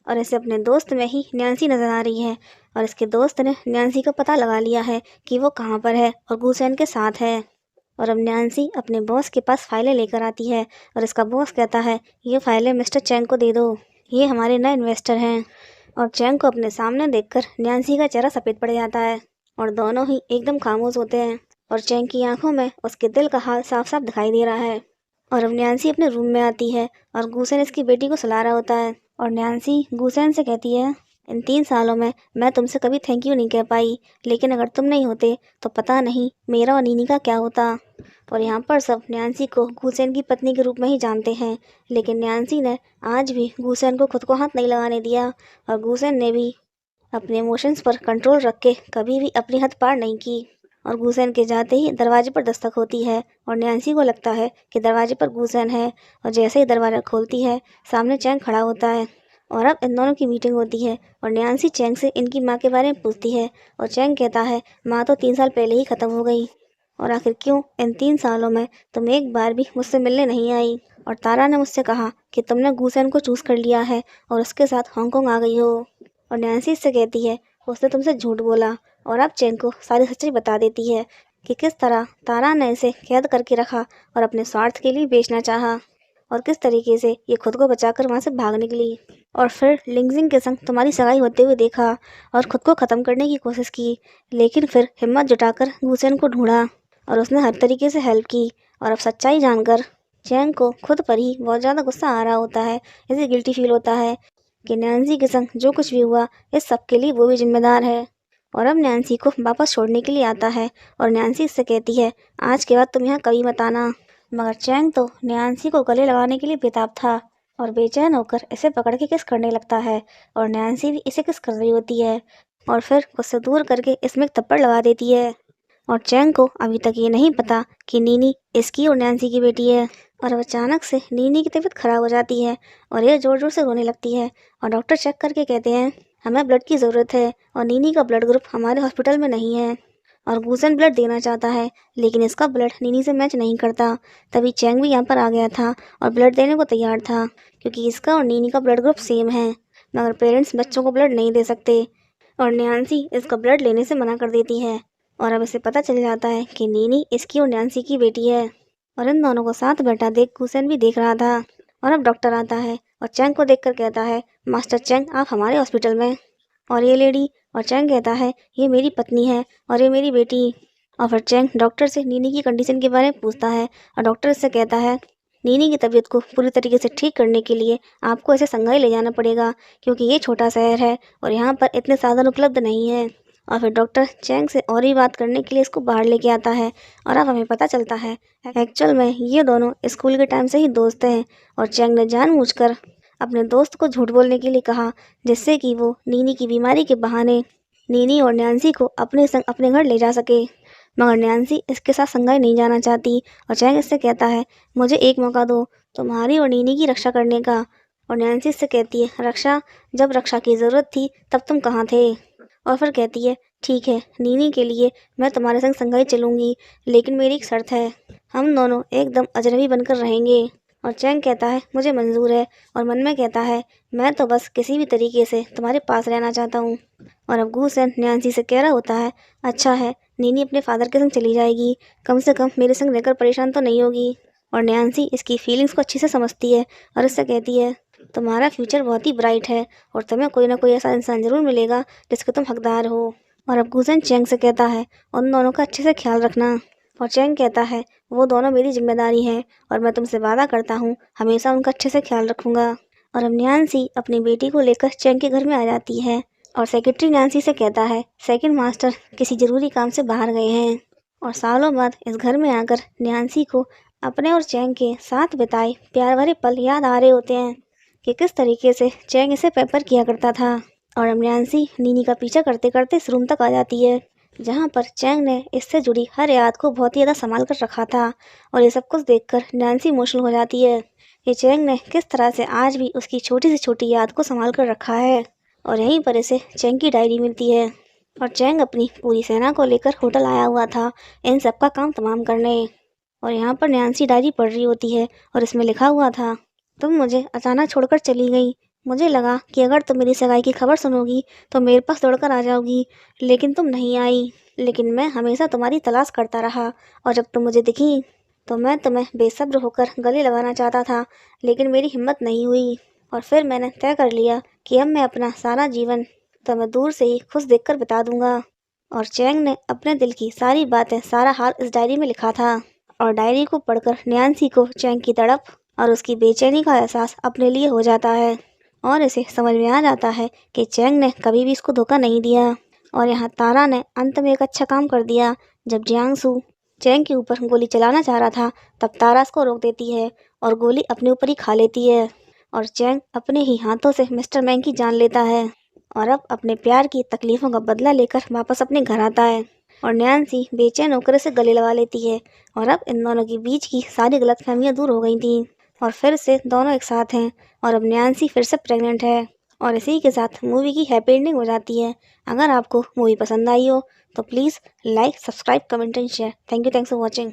और इसे अपने दोस्त में ही नैन्सी नज़र आ रही है। और इसके दोस्त ने नैन्सी का पता लगा लिया है कि वो कहाँ पर है और गू सेंग के साथ है। और अब नैन्सी अपने बॉस के पास फाइलें लेकर आती है और इसका बॉस कहता है, ये फाइलें मिस्टर चैंग को दे दो, ये हमारे नए इन्वेस्टर हैं। और चैंग को अपने सामने देखकर नैन्सी का चेहरा सफ़ेद पड़ जाता है और दोनों ही एकदम खामोश होते हैं और चैंग की आंखों में उसके दिल का हाल साफ साफ दिखाई दे रहा है। और अब नैन्सी अपने रूम में आती है और गुसेन इसकी बेटी को सुला रहा होता है। और नैन्सी गुसेन से कहती है, इन 3 सालों में मैं तुमसे कभी थैंक यू नहीं कह पाई, लेकिन अगर तुम नहीं होते तो पता नहीं मेरा और नीनी का क्या होता। और यहाँ पर सब नैन्सी को गुसेन की पत्नी के रूप में ही जानते हैं, लेकिन नैन्सी ने आज भी गुसेन को खुद को हाथ नहीं लगाने दिया और गुसेन ने भी अपने इमोशंस पर कंट्रोल रख के कभी भी अपनी हद पार नहीं की। और गुसेन के जाते ही दरवाजे पर दस्तक होती है और नैन्सी को लगता है कि दरवाजे पर गुसेन है, और जैसे ही दरवाज़ा खोलती है सामने चैंग खड़ा होता है। और अब इन दोनों की मीटिंग होती है और नैन्सी चैंग से इनकी माँ के बारे में पूछती है और चैंग कहता है, माँ तो 3 साल पहले ही ख़त्म हो गई, और आखिर क्यों इन 3 सालों में तुम एक बार भी मुझसे मिलने नहीं आई। और तारा ने मुझसे कहा कि तुमने गुसेन को चूज़ कर लिया है और उसके साथ हांगकांग आ गई हो। और नैन्सी इससे कहती है, उसने तुमसे झूठ बोला, और अब चैंग को सारी सच्चाई बता देती है कि किस तरह तारा ने इसे कैद करके रखा और अपने स्वार्थ के लिए बेचना चाहा, और किस तरीके से ये खुद को बचाकर वहाँ से भाग निकली। और फिर लिंगजिंग के संग तुम्हारी सगाई होते हुए देखा और खुद को ख़त्म करने की कोशिश की, लेकिन फिर हिम्मत जुटाकर गुसेन को ढूंढा और उसने हर तरीके से हेल्प की। और अब सच्चाई जानकर चैंग को खुद पर ही बहुत ज़्यादा गुस्सा आ रहा होता है, इसे गिल्टी फील होता है कि नैन्सी के संग जो कुछ भी हुआ इस सब के लिए वो भी जिम्मेदार है। और अब नैन्सी को वापस छोड़ने के लिए आता है और नैन्सी इससे कहती है, आज के बाद तुम यहाँ कभी मत आना। मगर चैंग तो नैन्सी को गले लगाने के लिए बेताब था और बेचैन होकर इसे पकड़ के किस करने लगता है, और नैन्सी भी इसे किस कर रही होती है और फिर उससे दूर करके इसमें एक थप्पड़ लगा देती है। और चैंग को अभी तक ये नहीं पता कि नीनी इसकी और नैन्सी की बेटी है। और अब अचानक से नीनी की तबीयत खराब हो जाती है और ये ज़ोर ज़ोर से रोने लगती है और डॉक्टर चेक करके कहते हैं, हमें ब्लड की ज़रूरत है और नीनी का ब्लड ग्रुप हमारे हॉस्पिटल में नहीं है। और गुसेन ब्लड देना चाहता है, लेकिन इसका ब्लड नीनी से मैच नहीं करता। तभी चैंग भी यहाँ पर आ गया था और ब्लड देने को तैयार था, क्योंकि इसका और नीनी का ब्लड ग्रुप सेम है। मगर पेरेंट्स बच्चों को ब्लड नहीं दे सकते और नैन्सी इसका ब्लड लेने से मना कर देती है। और अब इसे पता चल जाता है कि नीनी इसकी और नैन्सी की बेटी है। और इन दोनों को साथ बैठा देख गुसेन भी देख रहा था। और अब डॉक्टर आता है और चैंग को देखकर कहता है, मास्टर चैंग आप हमारे हॉस्पिटल में, और ये लेडी। और चैंग कहता है, ये मेरी पत्नी है और ये मेरी बेटी। और फिर चैंग डॉक्टर से नीनी की कंडीशन के बारे में पूछता है और डॉक्टर इससे कहता है, नीनी की तबीयत को पूरी तरीके से ठीक करने के लिए आपको इसे संघाई ले जाना पड़ेगा, क्योंकि ये छोटा शहर है और यहाँ पर इतने साधन उपलब्ध नहीं है। और फिर डॉक्टर चैंग से और ही बात करने के लिए इसको बाहर लेके आता है। और अब हमें पता चलता है एक्चुअल में ये दोनों स्कूल के टाइम से ही दोस्त हैं और चैंग ने जानबूझकर अपने दोस्त को झूठ बोलने के लिए कहा, जिससे कि वो नीनी की बीमारी के बहाने नीनी और नैन्सी को अपने संग अपने घर ले जा सके। मगर नैन्सी इसके साथ संघाई नहीं जाना चाहती और चैंग इससे कहता है, मुझे एक मौका दो तुम्हारी और नीनी की रक्षा करने का। और नैन्सी इससे कहती है, रक्षा? जब रक्षा की ज़रूरत थी तब तुम कहाँ थे? और फिर कहती है, ठीक है नीनी के लिए मैं तुम्हारे संग संघाई चलूँगी, लेकिन मेरी एक शर्त है, हम दोनों एकदम अजनबी बनकर रहेंगे। और चैंग कहता है, मुझे मंजूर है, और मन में कहता है, मैं तो बस किसी भी तरीके से तुम्हारे पास रहना चाहता हूँ। और अब गुसेन नैन्सी से कह रहा होता है, अच्छा है नीनी अपने फादर के संग चली जाएगी, कम से कम मेरे संग रहकर परेशान तो नहीं होगी। और नैन्सी इसकी फीलिंग्स को अच्छे से समझती है और इससे कहती है, तुम्हारा फ्यूचर बहुत ही ब्राइट है और तुम्हें कोई ना कोई ऐसा इंसान ज़रूर मिलेगा जिसके तुम हकदार हो। और अब गुसेन चैंग से कहता है, उन दोनों का अच्छे से ख्याल रखना। और चैंग कहता है, वो दोनों मेरी जिम्मेदारी हैं और मैं तुमसे वादा करता हूँ हमेशा उनका अच्छे से ख्याल रखूँगा। और अब नैन्सी अपनी बेटी को लेकर चैंग के घर में आ जाती है और सेक्रेटरी नैन्सी से कहता है, सेकंड मास्टर किसी ज़रूरी काम से बाहर गए हैं। और सालों बाद इस घर में आकर नैन्सी को अपने और चैंग के साथ बिताए प्यार भरे पल याद आ रहे होते हैं कि किस तरीके से चैंग इसे पैम्पर किया करता था। और अब नैन्सी नीनी का पीछा करते करते इस रूम तक आ जाती है, जहाँ पर चैंग ने इससे जुड़ी हर याद को बहुत ही ज़्यादा संभाल कर रखा था। और ये सब कुछ देखकर नैन्सी इमोशनल हो जाती है कि चैंग ने किस तरह से आज भी उसकी छोटी से छोटी याद को संभाल कर रखा है। और यहीं पर इसे चैंग की डायरी मिलती है और चैंग अपनी पूरी सेना को लेकर होटल आया हुआ था इन सब का काम तमाम करने। और यहाँ पर नैन्सी डायरी पढ़ रही होती है और इसमें लिखा हुआ था, तुम मुझे अचानक छोड़कर चली गई। मुझे लगा कि अगर तुम मेरी सगाई की खबर सुनोगी तो मेरे पास दौड़कर आ जाओगी, लेकिन तुम नहीं आई। लेकिन मैं हमेशा तुम्हारी तलाश करता रहा और जब तुम मुझे दिखी तो मैं तुम्हें बेसब्र होकर गले लगाना चाहता था, लेकिन मेरी हिम्मत नहीं हुई। और फिर मैंने तय कर लिया कि अब मैं अपना सारा जीवन तुम्हें दूर से ही खुश देखकर बिता दूंगा। और चैंग ने अपने दिल की सारी बातें, सारा हाल इस डायरी में लिखा था। और डायरी को पढ़कर नैन्सी को चैंग की तड़प और उसकी बेचैनी का एहसास अपने लिए हो जाता है और इसे समझ में आ जाता है कि चैंग ने कभी भी इसको धोखा नहीं दिया। और यहाँ तारा ने अंत में एक अच्छा काम कर दिया। जब जियांगसू चैंग के ऊपर गोली चलाना चाह रहा था तब तारा उसको रोक देती है और गोली अपने ऊपर ही खा लेती है और चैंग अपने ही हाथों से मिस्टर मैंग की जान लेता है और अब अपने प्यार की तकलीफ़ों का बदला लेकर वापस अपने घर आता है। और नैन्सी बेचैन होकर से गले लगा लेती है और अब इन दोनों के बीच की सारी गलतफहमियां दूर हो गई थी और फिर से दोनों एक साथ हैं और अब नैन्सी फिर से प्रेग्नेंट है। और इसी के साथ मूवी की हैप्पी एंडिंग हो जाती है। अगर आपको मूवी पसंद आई हो तो please like, subscribe, comment and share. Thanks for watching.